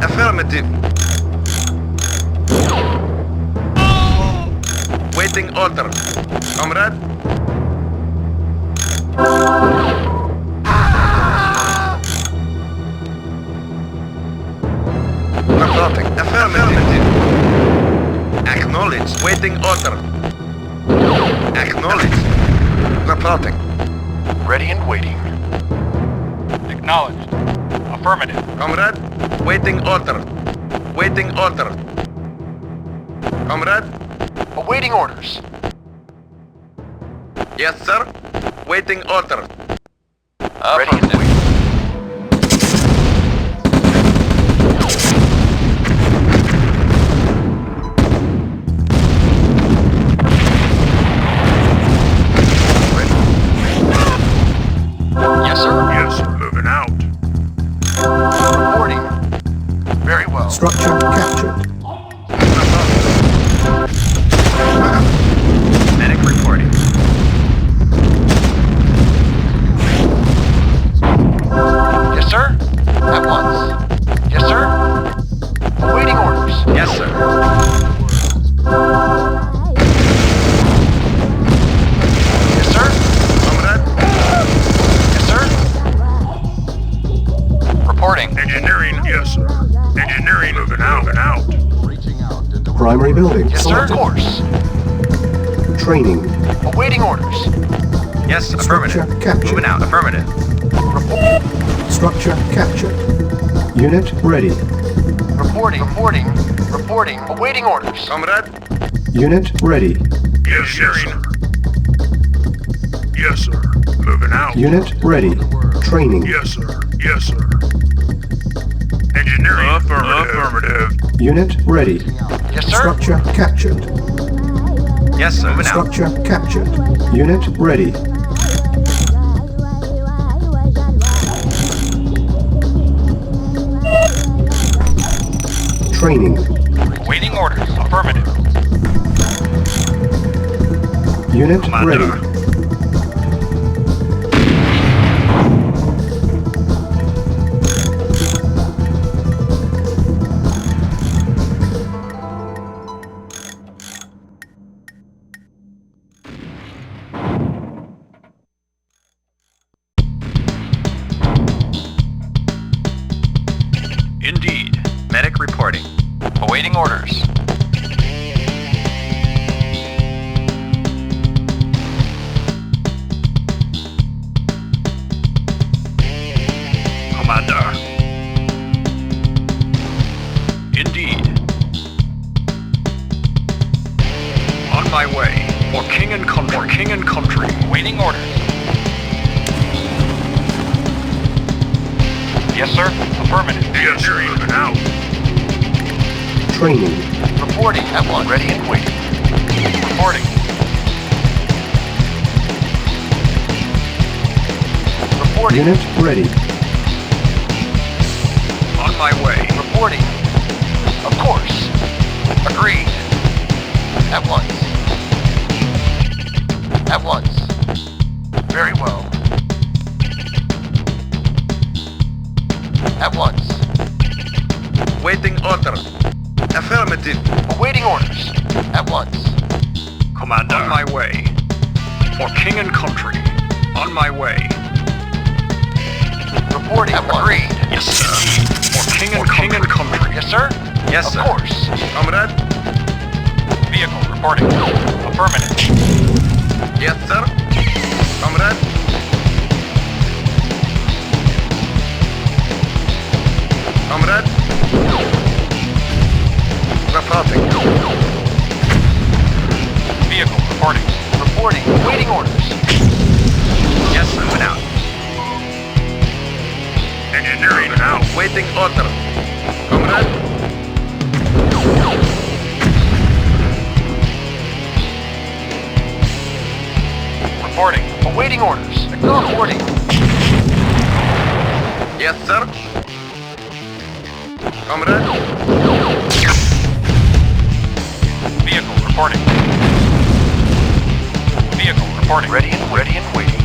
Affirmative. Waiting order. Comrade? Reporting. Affirmative. Acknowledged. Waiting order. Acknowledged. Reporting. Ready and waiting. Acknowledged. Affirmative. Comrade? Waiting order. Waiting order. Comrade? Awaiting orders. Yes, sir. Waiting order. Ready and waiting. Yes, sir. Yes, sir. Moving out. Reporting. Very well. Structure captured. Medic reporting. Yes, sir. At once. Yes, sir. Awaiting orders. Yes, sir. Yes, sir. Comrade? Yes, sir. Reporting. Engineering. Yes, sir. Engineering. Moving out. Moving out. Primary building Yes, sir. Of selected. course. Training. Awaiting orders. Yes, affirmative. Structure captured. Moving out. Affirmative. Structure captured. Unit ready. Reporting. Reporting. Reporting. Awaiting orders. Comrade? Unit ready. Yes, yes, sir. Yes, sir. Moving out. Unit ready. Training. Yes, sir. Yes, sir. Engineering. Affirmative. Unit ready. Yes, sir. Structure captured. Yes, sir. Moving out. Structure captured. Unit ready. Training. Awaiting orders. Affirmative. Unit Commander. ready. Indeed. Medic reporting. Awaiting orders. Commander. Indeed. On my way. For king and country. For king and country. Awaiting orders. Yes, sir. Affirmative. Yes, sir. Moving out. Training. Reporting. At one. Ready and waiting. Reporting. Reporting. Unit ready. On my way. Reporting. Of course. Agreed. At once. At once. Very well. At once. Waiting order. Affirmative. Awaiting orders. At once. Commander. On my way. For king and country. On my way. Reporting. Agreed. Yes, sir. For king and country. Yes, sir. Yes, sir. Of course. Comrade? Vehicle reporting. Affirmative. Yes, sir. Comrade? Comrade? Reporting. Vehicle reporting. Reporting. Waiting orders. Yes, sir. Moving out. Engineering. Moving out. Waiting order. Comrade? Reporting. Awaiting orders. Reporting. Yes, sir. Comrade? Vehicle reporting. Vehicle reporting. Ready and waiting.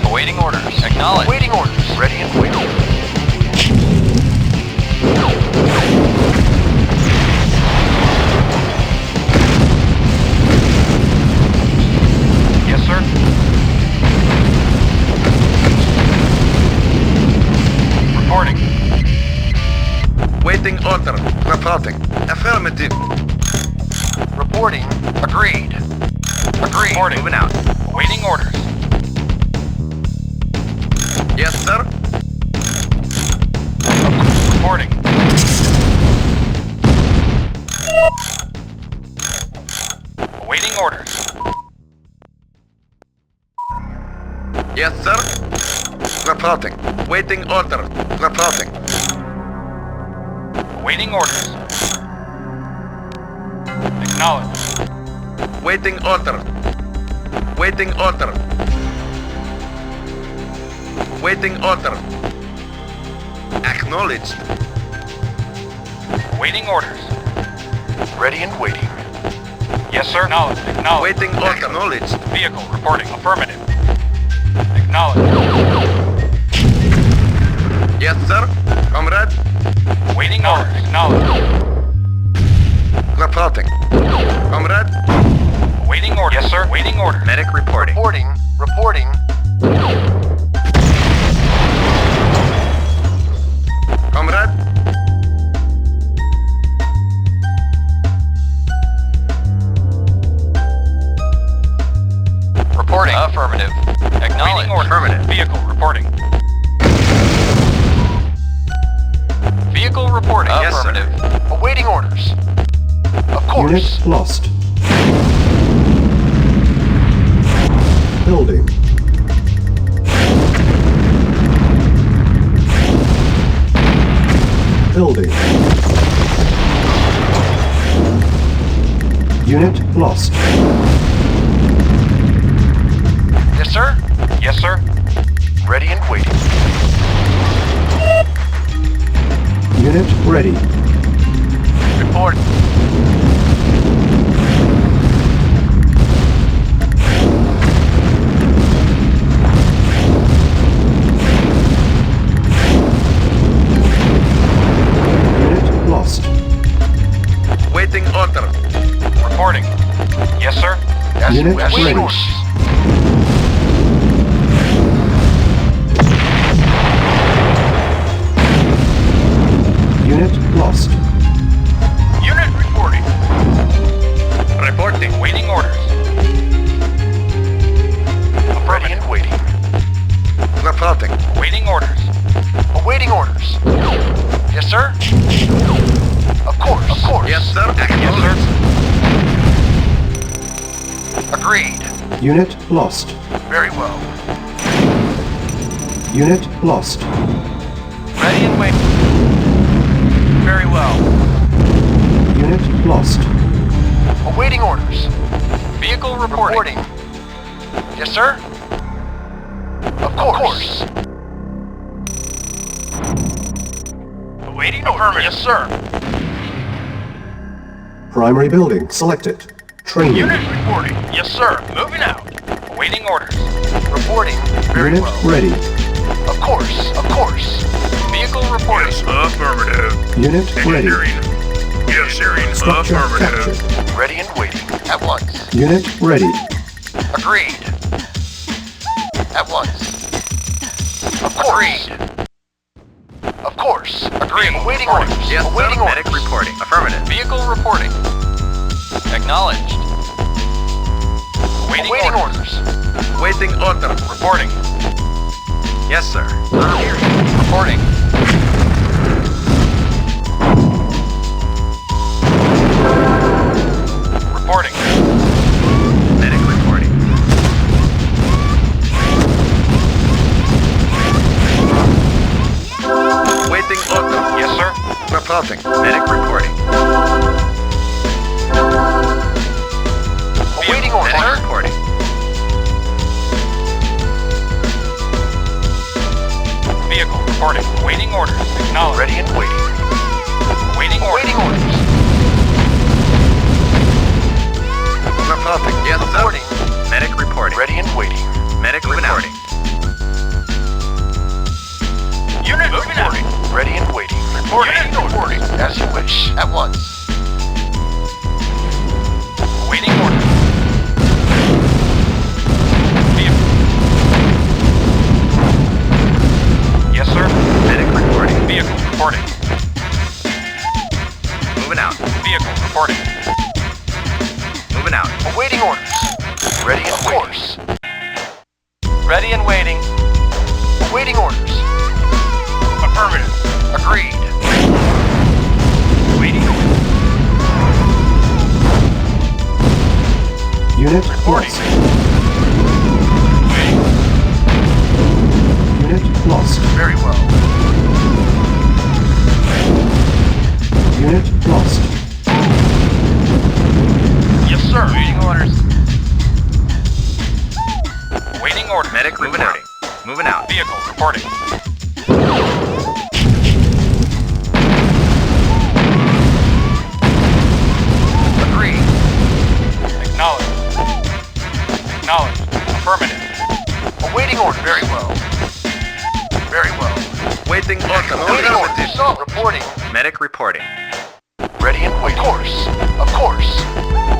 Awaiting orders. Acknowledged. Waiting orders. Ready and waiting. Yes, sir. Reporting. Waiting order. Reporting. Affirmative. Reporting. Agreed. Reporting. Moving out. Awaiting orders. Yes, sir. Reporting. Awaiting orders. Yes, sir. Reporting. Waiting order. Reporting. Awaiting orders. Acknowledged. Waiting order. Waiting order. Waiting order. Acknowledged. Awaiting orders. Ready and waiting. Yes, sir. Acknowledged. Acknowledged. Waiting order. Acknowledged. Vehicle reporting. Affirmative. Acknowledged. Yes, sir. Comrade. Awaiting orders. Acknowledged. Reporting. Comrade. Awaiting orders. Yes, sir. Waiting orders. Medic reporting. Reporting. Comrade. Reporting. Affirmative. Acknowledged. Affirmative. Vehicle reporting. Vehicle reporting. Yes, sir. Affirmative. Awaiting orders. Of course. Unit lost. Building. Building. Unit lost. Yes, sir. Yes, sir. Ready and waiting. Unit ready. Report. Unit lost. Waiting order. Reporting. Yes, sir. Unit Waiting ready. orders. Unit lost. Unit reporting. Reporting. Waiting orders. Ready and waiting. Reporting. Waiting orders. Awaiting orders. Yes, sir. Of course. Of course. Yes, sir. Yes, sir. Agreed. Unit lost. Very well. Unit lost. Ready and waiting. Very well. Unit lost. Awaiting orders. Vehicle reporting. Yes, sir. Of course. Awaiting orders. Yes, sir. Primary building selected. Training. Unit reporting. Yes, sir. Moving out. Awaiting orders. Reporting. Very Unit well. ready. Of course. Of course. Vehicle reporting. Yes, affirmative. Unit ready. Engineering. Yes, sir. Structure Affirmative. captured. Ready and waiting. At once. Unit ready. Agreed. At once. Of course. Agreed. Of course. Agreed. Awaiting orders. Yes, Awaiting sir. orders. Medic reporting. Affirmative. Vehicle reporting. Acknowledged. Awaiting orders. Waiting order. Reporting. Yes, sir. Reporting. Reporting. Medic reporting. Waiting order. Yes, sir. Reporting. Medic reporting. Awaiting orders. Medic reporting. Vehicle reporting. Waiting orders. Acknowledged. Ready and waiting. Waiting orders. Awaiting orders. Moving out. Vehicle reporting. Moving out. Awaiting orders. Ready and waiting. Of course. Ready and waiting. Awaiting orders. Affirmative. Agreed. Waiting. Unit Reporting. lost. Unit lost. Very well. Unit lost. Yes, sir. Waiting orders. Waiting order. Medic reporting. Moving out. Vehicle reporting. Agreed. Acknowledged. Acknowledged. Affirmative. Awaiting order. Very well. Very well. Waiting order. Awaiting orders. So, reporting. Medic reporting. Ready and waiting. Of course. Of course.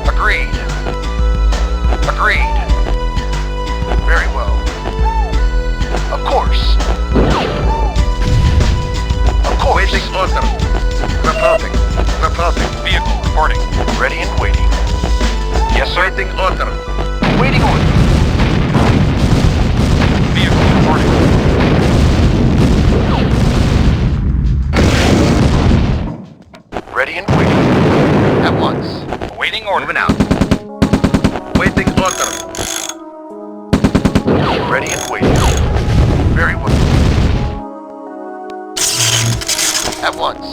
Agreed. Agreed. Very well. Of course. Of course. Waiting order. Reporting. Reporting. Vehicle reporting. Ready and waiting. Yes, sir. Waiting order. Waiting order. Vehicle reporting. Ready and waiting. At once. Waiting order. Moving out. Waiting order. Ready and waiting. Very well. At once.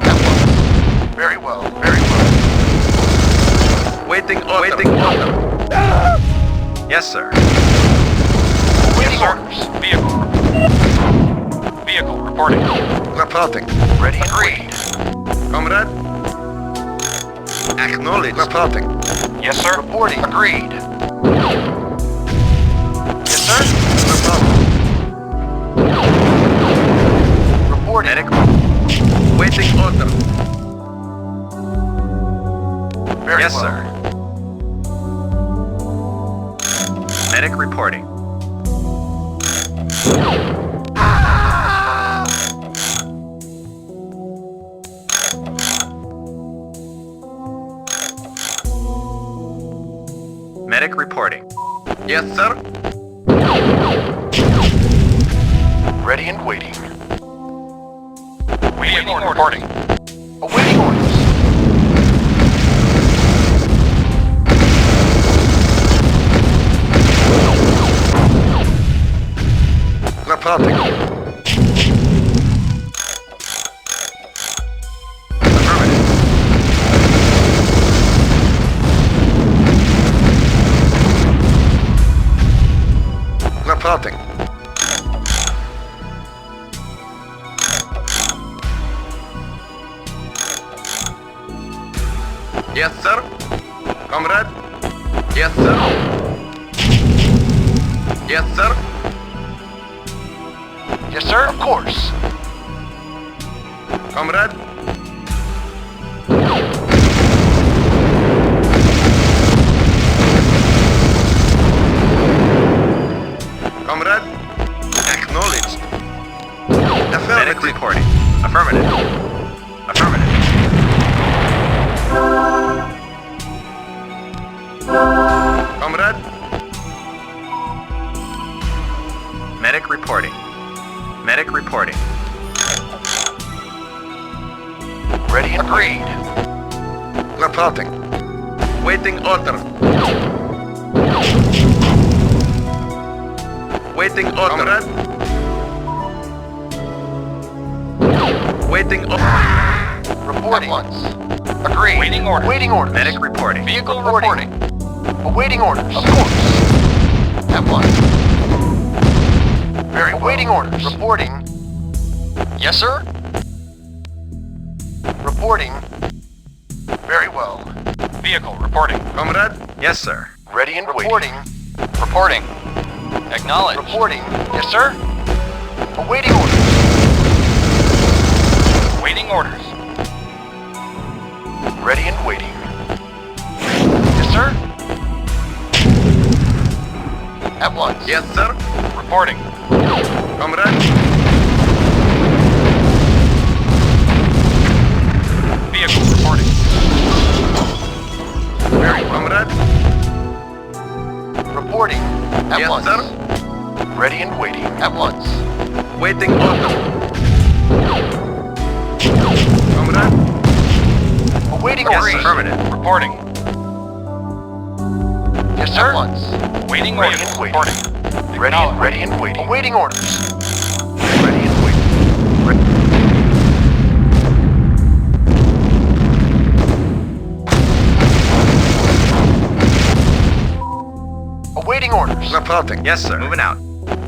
At once. Very well. Very well. Waiting order. Waiting order. Yes, sir. Waiting Yes, sir. orders. Vehicle. Vehicle reporting. Reporting. Ready and waiting. Comrade. Acknowledged. Reporting. Yes, sir. Reporting. Agreed. Yes, sir. Reporting. Reporting. Medic. Waiting order. Very Yes, well. sir. Medic reporting. Medic reporting. Yes, sir. Ready and waiting. Waiting order. Reporting. Awaiting orders. Reporting. Reporting. Yes, sir. Comrade. Yes, sir. Yes, sir. Yes, sir. Of course. Comrade. Comrade. Acknowledged. Affirmative. Medic reporting. Affirmative. Affirmative. Comrade. Medic reporting. Medic reporting. Ready and agreed. Reporting. Waiting order. Waiting order. Comrade. Waiting order. Reporting. At once. Agreed. Waiting order. Waiting orders. Medic reporting. Vehicle reporting. Awaiting orders. Of course. At once. Very well. Awaiting orders. Reporting. Yes, sir. Reporting. Very well. Vehicle reporting. Comrade? Yes, sir. Ready and reporting. Waiting. Reporting. Acknowledged. Reporting. Yes, sir. Awaiting orders. Waiting orders. Ready and waiting. Yes, sir. At once. Yes, sir. Reporting. Comrade? Vehicle At Yes, once. sir. Ready and waiting. At once. Waiting order. Comrade? Awaiting Yes, orders. sir. Affirmative. Reporting. Yes, sir. At once. Waiting Ready orders. and waiting. Reporting. Ready and waiting. Awaiting orders. Ready and waiting. Awaiting orders. Reporting. Yes, sir. Moving out.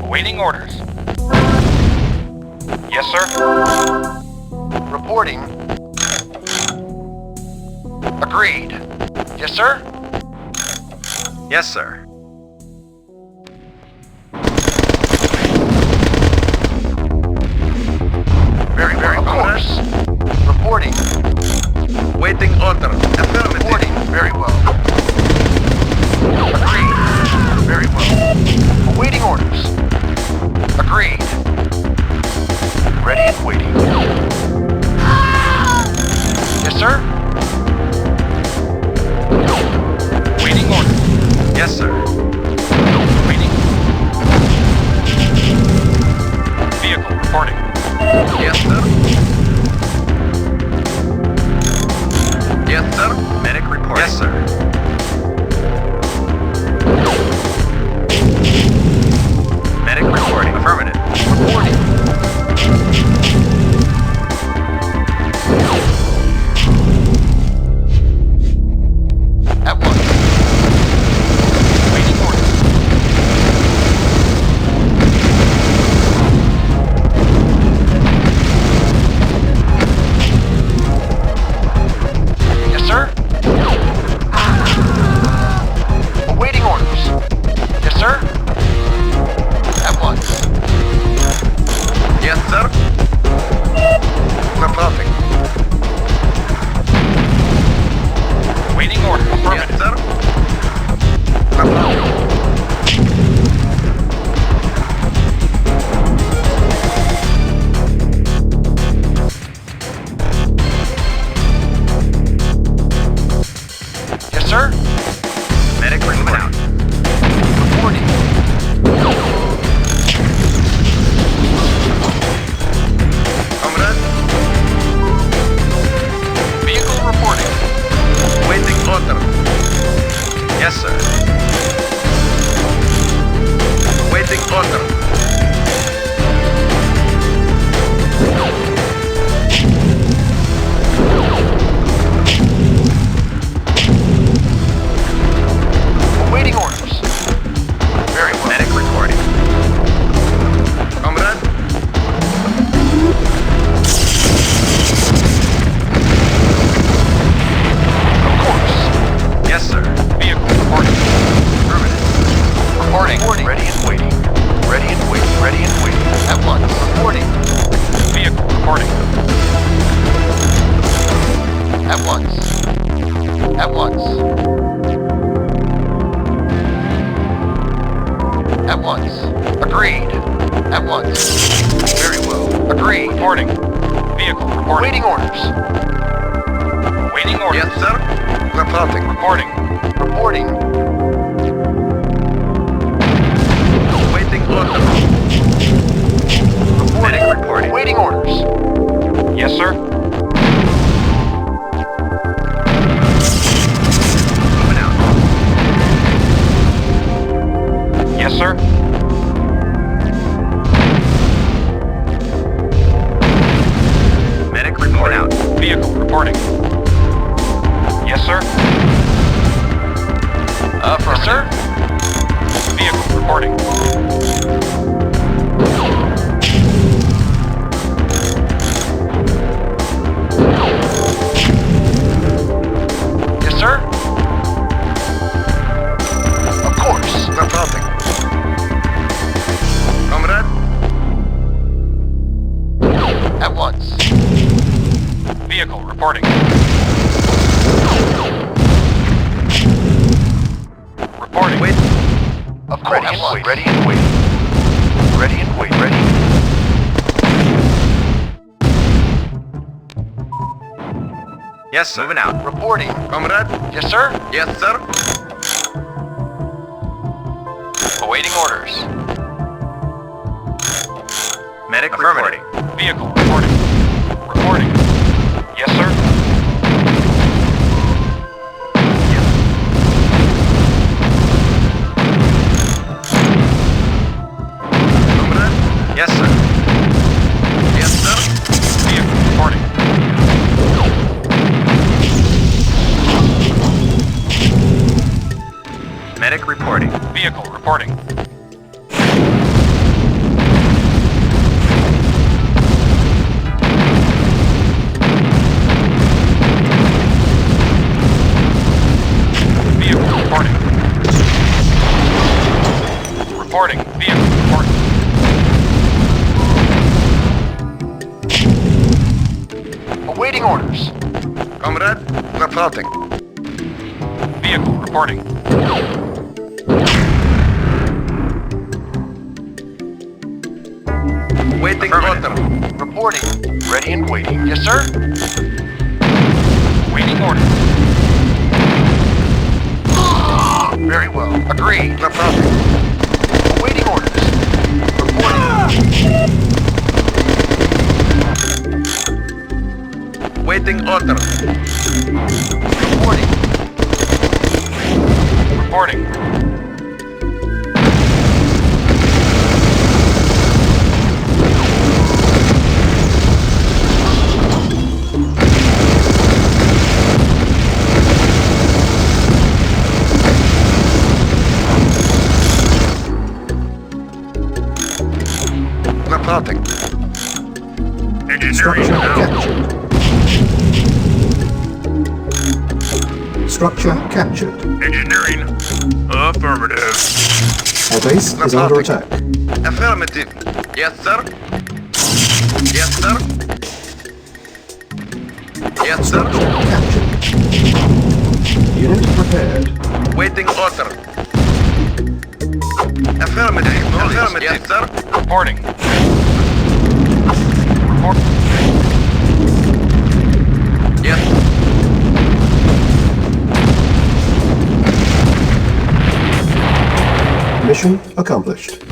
Awaiting orders. Yes, sir. Reporting. Agreed. Yes, sir. Yes, sir. Very, of course. Reporting. Waiting order. Affirmative. Reporting. Very well. Agreed. Very well. Awaiting orders. Agreed. Ready and waiting. Yes, sir. Waiting orders. Yes, sir. Waiting. Vehicle reporting. Yes, sir. Yes, sir. Medic reporting. Yes, sir. Medic reporting. Affirmative. Reporting. At once. Waiting orders. Yes, sir. Awaiting orders. Yes, sir. At once. Yes, sir. Reporting. Waiting orders. Yes, Affirmative. sir. Reporting. Yes, sir. Medic moving out. Reporting. Comrade. Vehicle reporting. Waiting order. Yes, sir. Waiting order. Awaiting orders. Very well. Medic recording. Comrade. Of course. Yes, sir. Vehicle reporting. Affirmative. Reporting. Ready and waiting. Ready and waiting. Ready and waiting. At once. Reporting. Vehicle reporting. At once. At once. At once. Agreed. At once. Very well. Agreed. Reporting. Vehicle reporting. Waiting orders. Waiting orders. Yes, sir. Reporting. Reporting. Reporting. Waiting order. Medic reporting. Waiting orders. Yes, sir. Moving out. Yes, sir. Medic reporting out. Vehicle reporting. Yes, sir. Yes, sir. Vehicle reporting. Yes, sir. Of course. Reporting. Comrade. At once. Vehicle reporting. Reporting. Wait. Of course. Ready and wait. Ready and wait. Ready and wait. Ready. Yes, sir. Moving out. Reporting. Comrade. Yes, sir. Yes, sir. Awaiting orders. Medic Affirmative. reporting. Vehicle reporting. Reporting. Yes, sir. Yes, sir. Yes, sir. Vehicle reporting. Medic reporting. Vehicle reporting. Vehicle reporting. Reporting. Vehicle reporting. Awaiting orders. Comrade, reporting. Vehicle reporting. Waiting order. Reporting. Ready and waiting. Yes, sir. Waiting order. Very well. Agreed. Reporting. Awaiting orders. Reporting. Waiting order. Reporting. Reporting. Reporting. Engineering Structure now. captured. Structure captured. Engineering. Affirmative. Our base is under attack. Affirmative. Yes, sir. Yes, sir. Yes, sir. Structure captured. Unit prepared. Waiting order. Affirmative. Affirmative. Yes, sir. Reporting. Report. Yes. Mission accomplished.